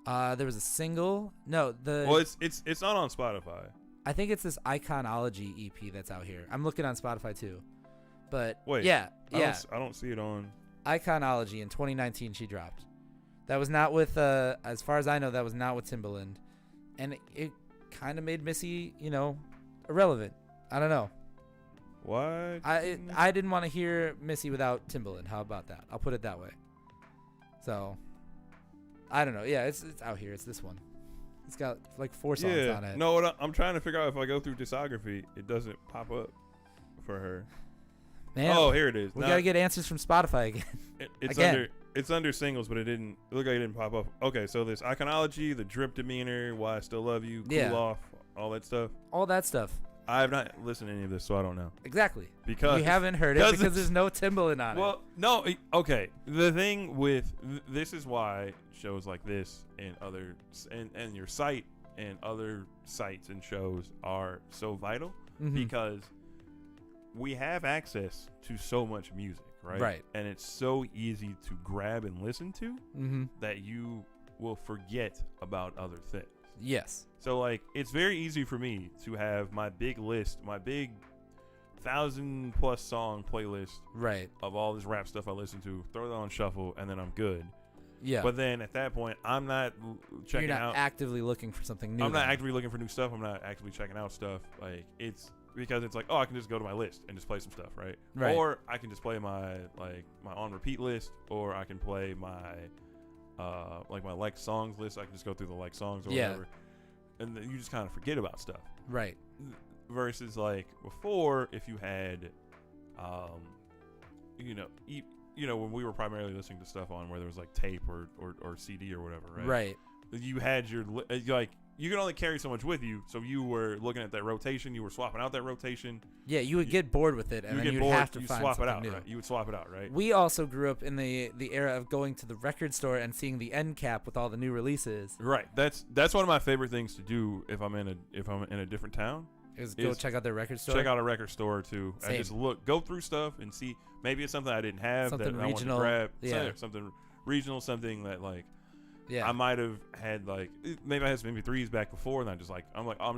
There was a single. No, Well, it's not on Spotify. I think it's this Iconology EP that's out here. I'm looking on Spotify too. But Wait, yeah. I don't see it on. Iconology in 2019 she dropped. That was not with as far as I know, that was not with Timbaland. And it kind of made Missy, irrelevant. I don't know. What? I didn't want to hear Missy without Timbaland. How about that? I'll put it that way. So I don't know. Yeah, it's out here. It's this one. It's got like 4 songs on it. No, I'm trying to figure out if I go through discography, it doesn't pop up for her. Man, oh, here it is. We gotta get answers from Spotify again. It's under singles, but it looked like it didn't pop up. Okay, so there's Iconology, The Drip Demeanor, Why I Still Love You, Cool Off, all that stuff. All that stuff. I have not listened to any of this, so I don't know. Exactly. Because we haven't heard it because there's no Timbaland on it. Well, no. Okay. The thing with this is why shows like this and other and your site and other sites and shows are so vital because we have access to so much music, right? Right. And it's so easy to grab and listen to that you will forget about other things. Yes. So, like, it's very easy for me to have my big list, my big 1,000+ song playlist of all this rap stuff I listen to, throw that on shuffle, and then I'm good. Yeah. But then at that point, I'm not checking out. You're not actively looking for something new. I'm not actively looking for new stuff. I'm not actively checking out stuff. Like, it's because it's like, oh, I can just go to my list and just play some stuff, right? Or I can just play my on repeat list, or I can play my my like songs list. I can just go through the like songs or whatever. And then you just kind of forget about stuff. Right. Versus like before, if you had, when we were primarily listening to stuff on where there was like tape or CD or whatever, right? Right. You had your, you could only carry so much with you. So you were looking at that rotation. You were swapping out that rotation. Yeah, you would get bored with it, and then you'd have to find swap something it out, new. Right? You would swap it out, right? We also grew up in the era of going to the record store and seeing the end cap with all the new releases. Right. That's one of my favorite things to do if I'm in a different town. Is go check out their record store. Check out a record store or two. And just go through stuff and see. Maybe it's something I didn't have something that regional. I wanted to grab. Yeah. Something regional, something that I might have had maybe I had some MP3s back before, and I'm just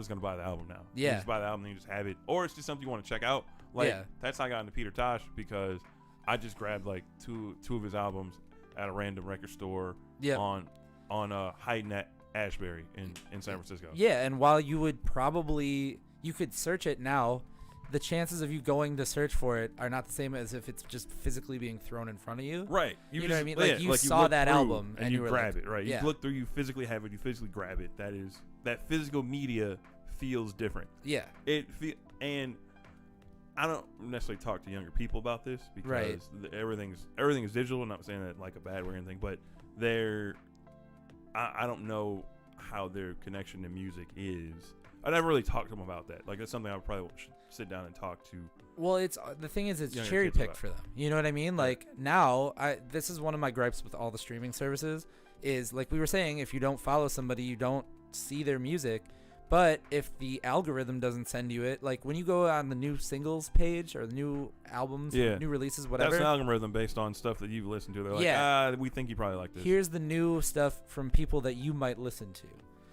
gonna buy the album now. Yeah. You just buy the album and you just have it, or it's just something you want to check out. That's how I got into Peter Tosh, because I just grabbed two of his albums at a random record store on Hayden at Ashbury in San Francisco. Yeah, and while you could search it now, the chances of you going to search for it are not the same as if it's just physically being thrown in front of you. Right. You know what I mean? You saw that album and you were grab it, right? You look through, you physically have it, you physically grab it. That physical media feels different. Yeah. And I don't necessarily talk to younger people about this because everything is digital. I'm not saying that like a bad way or anything, but I don't know how their connection to music is. I never really talked to them about that. Like, that's something I probably should sit down and talk to. Well, the thing is, it's cherry picked for them. You know what I mean? Like, now, this is one of my gripes with all the streaming services is, like we were saying, if you don't follow somebody, you don't see their music. But if the algorithm doesn't send you it, like when you go on the new singles page or the new albums, new releases, whatever. That's an algorithm based on stuff that you've listened to. They're like, we think you probably like this. Here's the new stuff from people that you might listen to.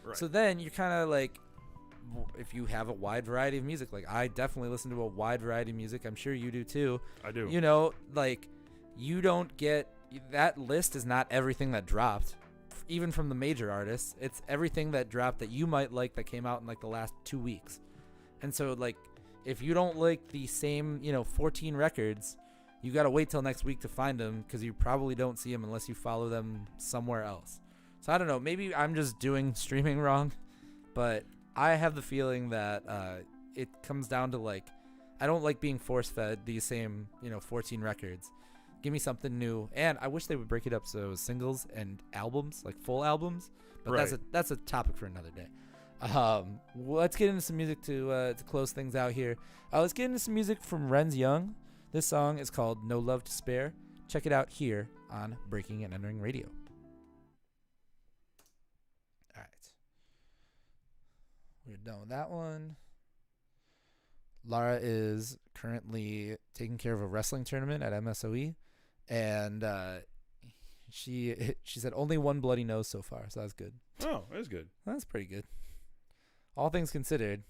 Right. So then you're kind of like, if you have a wide variety of music, like I definitely listen to a wide variety of music. I'm sure you do too. I do. You don't get, that list is not everything that dropped. Even from the major artists, it's everything that dropped that you might like that came out in like the last 2 weeks. And so if you don't like the same 14 records, you got to wait till next week to find them, because you probably don't see them unless you follow them somewhere else. So I don't know, maybe I'm just doing streaming wrong, but I have the feeling that it comes down to I don't like being force fed these same 14 records. Give me something new, and I wish they would break it up so it was singles and albums, like full albums. But that's a topic for another day. Let's get into some music to close things out here. Let's get into some music from Renz Young. This song is called "No Love to Spare." Check it out here on Breaking and Entering Radio. All right, we're done with that one. Lara is currently taking care of a wrestling tournament at MSOE. And She said only one bloody nose so far, so that's good. Oh, that's good. That's pretty good. All things considered.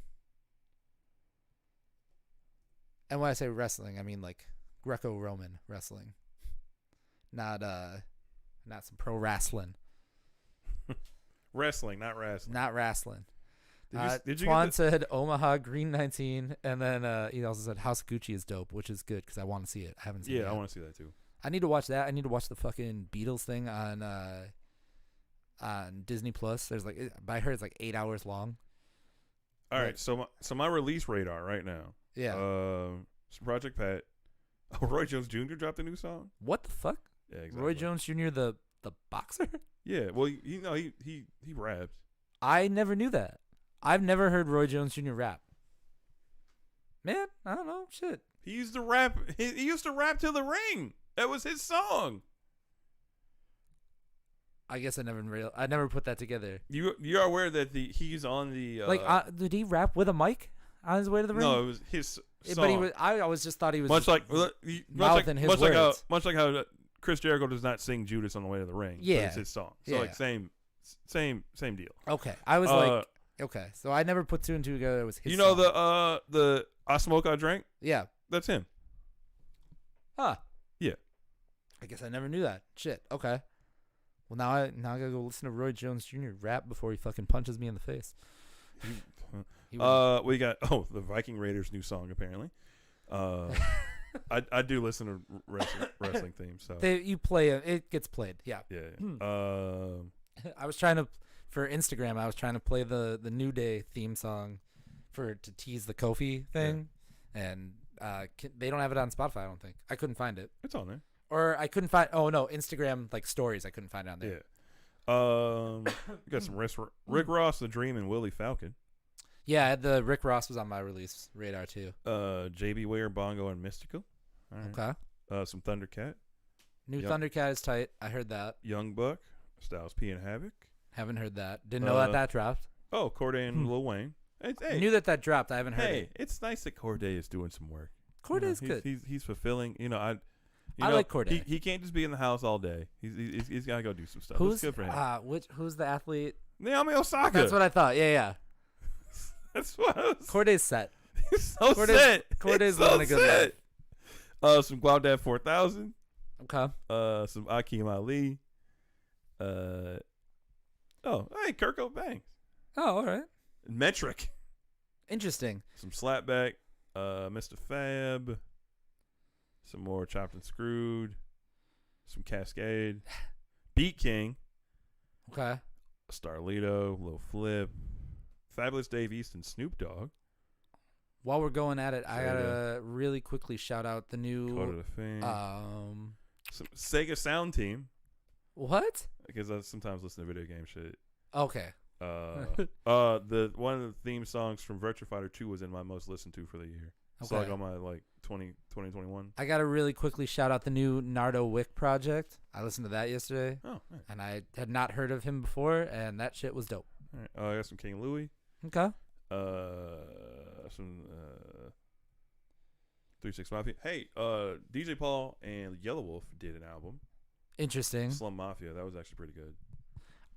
And when I say wrestling, I mean like Greco-Roman wrestling, not some pro wrestling. Wrestling, not wrestling. Not wrestling. Did you Twan said Omaha Green 19, and then he also said House of Gucci is dope, which is good because I want to see it. I haven't seen it yet. I want to see that too. I need to watch that. I need to watch the fucking Beatles thing on Disney Plus. There's I heard it's like 8 hours long. All right, so my release radar right now. Yeah. Project Pat. Oh, Roy Jones Jr. dropped a new song. What the fuck? Yeah, exactly. Roy Jones Jr. the boxer? Yeah, well, he raps. I never knew that. I've never heard Roy Jones Jr. rap. Man, I don't know. Shit. He used to rap. He used to rap to the ring. That was his song. I guess I never put that together. You're aware that he's on the did he rap with a mic on his way to the ring? No, it was his song. But I always just thought he was much like his words. Much like how Chris Jericho does not sing Judas on the way to the ring. Yeah, but it's his song. So like same deal. Okay, I was like, okay, so I never put two and two together. It was his. You know song. the I Smoke I Drank. Yeah, that's him. Huh. Yeah. I guess I never knew that. Shit. Okay. Well, now I gotta go listen to Roy Jones Jr. rap before he fucking punches me in the face. We got the Viking Raiders new song apparently. I do listen to wrestling themes, so you play it gets played. Yeah. Yeah. I was trying to for Instagram. I was trying to play the New Day theme song to tease the Kofi thing, and they don't have it on Spotify. I don't think I couldn't find it. It's on there. Or I couldn't find. Oh no, Instagram like stories. I couldn't find it on there. Yeah. We got some Rick Ross, The Dream, and Willie Falcon. Yeah, the Rick Ross was on my release radar too. JB Ware, Bongo, and Mystical. All right. Okay. Some Thundercat. Thundercat is tight. I heard that. Young Buck, Styles P and Havoc. Haven't heard that. Didn't know that dropped. Oh, Corday and Lil Wayne. I knew that dropped. I haven't heard it. It's nice that Corday is doing some work. Corday's good. He's fulfilling. I like Corday. He can't just be in the house all day. He's got to go do some stuff. Who's it's good for him. Who's the athlete? Naomi Osaka. That's what I thought. Yeah. That's what I was. Corday's set. He's so set. Corday's living a good life. Some Guadad 4000. Okay. Some Akeem Ali. Hey, Kirk O'Banks. Oh, all right. Metric. Interesting. Some Slapback. Mr. Fab. Some more Chopped and Screwed. Some Cascade. Beat King. Okay. Starlito. Lil Flip. Fabulous Dave East and Snoop Dogg. While we're going at it, I gotta really quickly shout out the new Code of the Fame. Some Sega Sound Team. What? Because I sometimes listen to video game shit. Okay. The one of the theme songs from Virtua Fighter 2 was in my most listened to for the year. Okay. So like on my 2021. I gotta really quickly shout out the new Nardo Wick project. I listened to that yesterday. Oh, nice. And I had not heard of him before, and that shit was dope. All right. I got some King Louis. Okay. Some 3-6 Mafia. Hey, DJ Paul and Yellow Wolf did an album. Interesting. Slum Mafia. That was actually pretty good.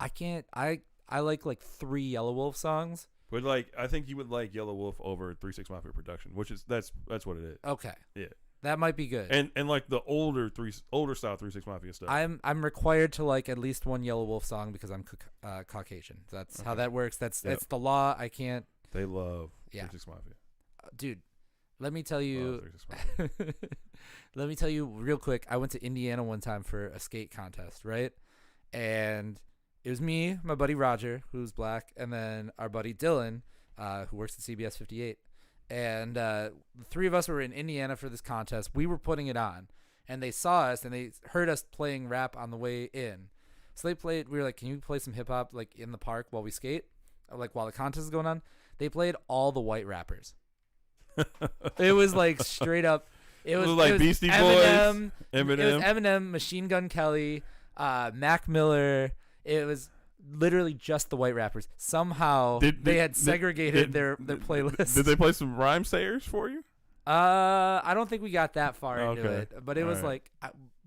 I like 3 Yellow Wolf songs. But I think you would like Yellow Wolf over 3-6 Mafia production, which is that's what it is. Okay. Yeah. That might be good. And like the older style 3-6 Mafia stuff. I'm required to like at least one Yellow Wolf song because I'm Caucasian. That's how that works. That's the law. I can't. They love 3-6 Mafia. Dude, let me tell you. Let me tell you real quick. I went to Indiana one time for a skate contest, right? And it was me, my buddy Roger, who's black, and then our buddy Dylan, who works at CBS 58. And the 3 of us were in Indiana for this contest. We were putting it on, and they saw us, and they heard us playing rap on the way in. So they played. We were like, "Can you play some hip hop like in the park while we skate, like while the contest is going on?" They played all the white rappers. It was like straight up. It was like Beastie Eminem, Boys, Eminem. It was Eminem, Machine Gun Kelly, Mac Miller. It was literally just the white rappers. Somehow they had segregated their playlists. Did they play some rhyme sayers for you? I don't think we got that far into it, but it was like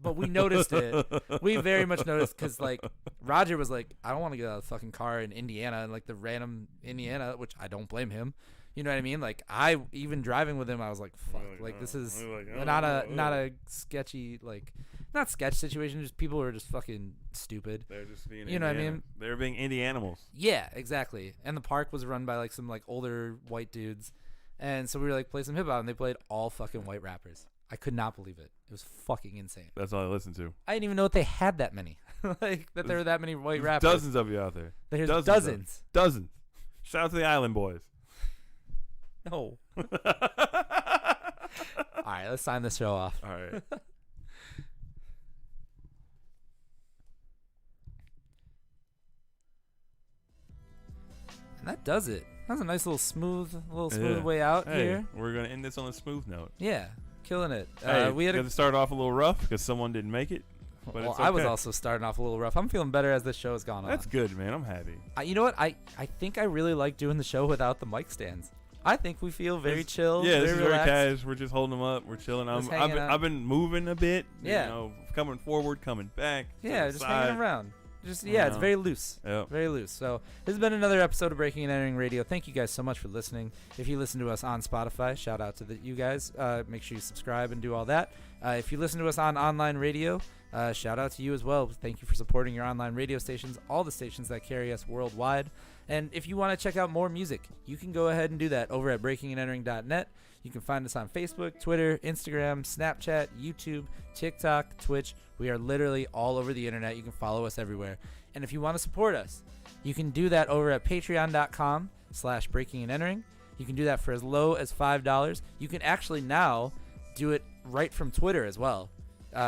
but we noticed it. We very much noticed because, like, Roger was like, I don't want to get out of the fucking car in Indiana, and, like, the random Indiana, which I don't blame him. You know what I mean? Like, even driving with him, I was like, fuck. Like, this is not a sketchy, like, not sketch situation. Just people are just fucking stupid. They're just being You know what I mean? They're being Indianimals. Yeah, exactly. And the park was run by, like, some, like, older white dudes. And so we were like, play some hip hop, and they played all fucking white rappers. I could not believe it. It was fucking insane. That's all I listened to. I didn't even know that they had that many. Like, that there were that many white rappers. Dozens of you out there. There's dozens. Dozens. Shout out to the Island Boys. No. All right, let's sign this show off. All right. And that does it. That was a nice little smooth way out here. We're gonna end this on a smooth note. Yeah, killing it. Hey, we had to start off a little rough because someone didn't make it. But well, it's okay. I was also starting off a little rough. I'm feeling better as this show has gone on. That's good, man. I'm happy. You know what? I think I really like doing the show without the mic stands. I think we feel very chill. Yeah, this is very relaxed. cash. We're just holding them up. We're chilling. I've been moving a bit. Yeah. You know, coming forward, coming back. Yeah, just side. hanging around. It's very loose. Yep. Very loose. So this has been another episode of Breaking and Entering Radio. Thank you guys so much for listening. If you listen to us on Spotify, shout out to you guys. Make sure you subscribe and do all that. If you listen to us on online radio, shout out to you as well. Thank you for supporting your online radio stations, all the stations that carry us worldwide. And if you want to check out more music, you can go ahead and do that over at breakingandentering.net. You can find us on Facebook, Twitter, Instagram, Snapchat, YouTube, TikTok, Twitch. We are literally all over the internet. You can follow us everywhere. And if you want to support us, you can do that over at patreon.com/breakingandentering. You can do that for as low as $5. You can actually now do it right from Twitter as well.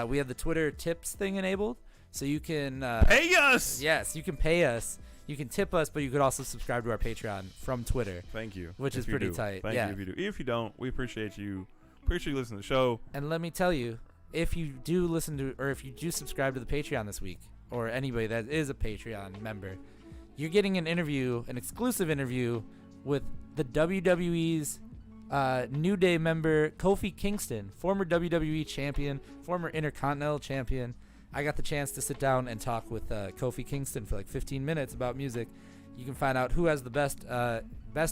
We have the Twitter tips thing enabled. So you can pay us. Yes, you can pay us. You can tip us, but you could also subscribe to our Patreon from Twitter. Thank you. Which is pretty tight. Thank you if you do. If you don't, we appreciate you. Appreciate you listening to the show. And let me tell you, if you do listen to, or if you do subscribe to the Patreon this week, or anybody that is a Patreon member, you're getting an interview, an exclusive interview with the WWE's New Day member, Kofi Kingston, former WWE champion, former Intercontinental champion. I got the chance to sit down and talk with Kofi Kingston for like 15 minutes about music. You can find out who has the best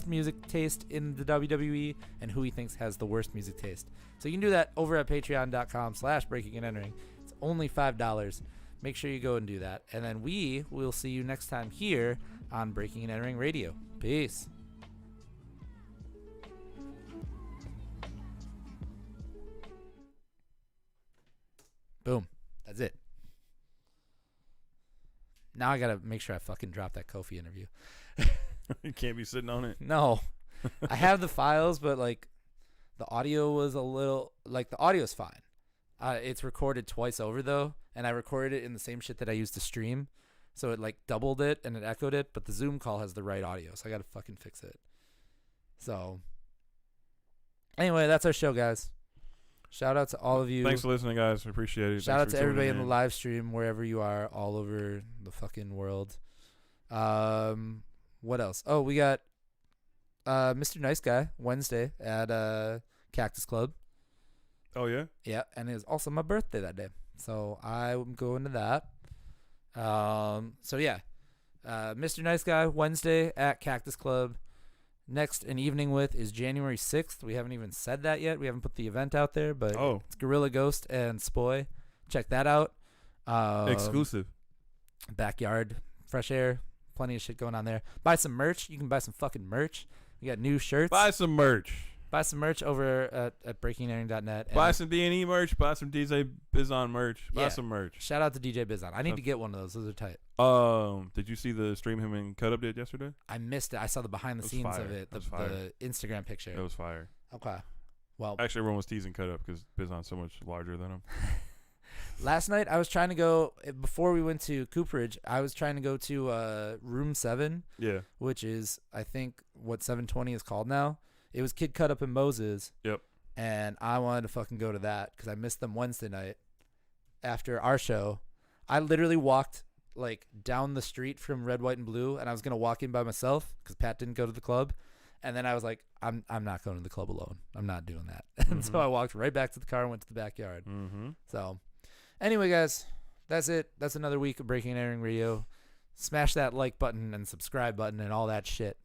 music taste in the WWE and who he thinks has the worst music taste. So you can do that over at patreon.com/breakingandentering. It's only $5. Make sure you go and do that. And then we will see you next time here on Breaking and Entering Radio. Peace. Boom. That's it. Now I gotta make sure I fucking drop that Kofi interview. You can't be sitting on it. No. I have the files, but like the audio was a little, like the audio's fine. It's recorded twice over though, and I recorded it in the same shit that I used to stream. So it like doubled it and it echoed it, but the Zoom call has the right audio, so I gotta fucking fix it. So anyway, that's our show, guys. Shout out to all of you. Thanks for listening, guys. We appreciate it. Shout out to everybody in the live stream, wherever you are, all over the fucking world. What else? Oh, we got Mr. Nice Guy Wednesday at Cactus Club. Oh, yeah? Yeah, and it was also my birthday that day. So I'm going to that. So yeah, Mr. Nice Guy Wednesday at Cactus Club. Next, an evening with is January 6th. We haven't even said that yet. We haven't put the event out there, but it's Gorilla Ghost and Spoy. Check that out. Exclusive. Backyard, fresh air, plenty of shit going on there. Buy some merch. You can buy some fucking merch. We got new shirts. Buy some merch. Buy some merch over at breakingandentering.net. Buy some D&E merch. Buy some DJ Bizon merch. Buy some merch. Shout out to DJ Bizon. I need to get one of those. Those are tight. Did you see the stream him and Cut Up did yesterday? I missed it. I saw the behind the scenes of it, the Instagram picture. It was fire. Okay. Well, actually, everyone was teasing Cut Up because Bizon's so much larger than him. Last night, I was trying to go, before we went to Cooperage, I was trying to go to Room 7. Yeah. Which is, I think, what 720 is called now. It was Kid Cut Up and Moses. Yep. And I wanted to fucking go to that because I missed them Wednesday night after our show. I literally walked like down the street from Red, White, and Blue, and I was gonna walk in by myself because Pat didn't go to the club. And then I was like, I'm not going to the club alone. I'm not doing that. And so I walked right back to the car and went to the backyard. Mm-hmm. So Anyway, guys, that's it. That's another week of Breaking and Airing Radio. Smash that like button and subscribe button and all that shit.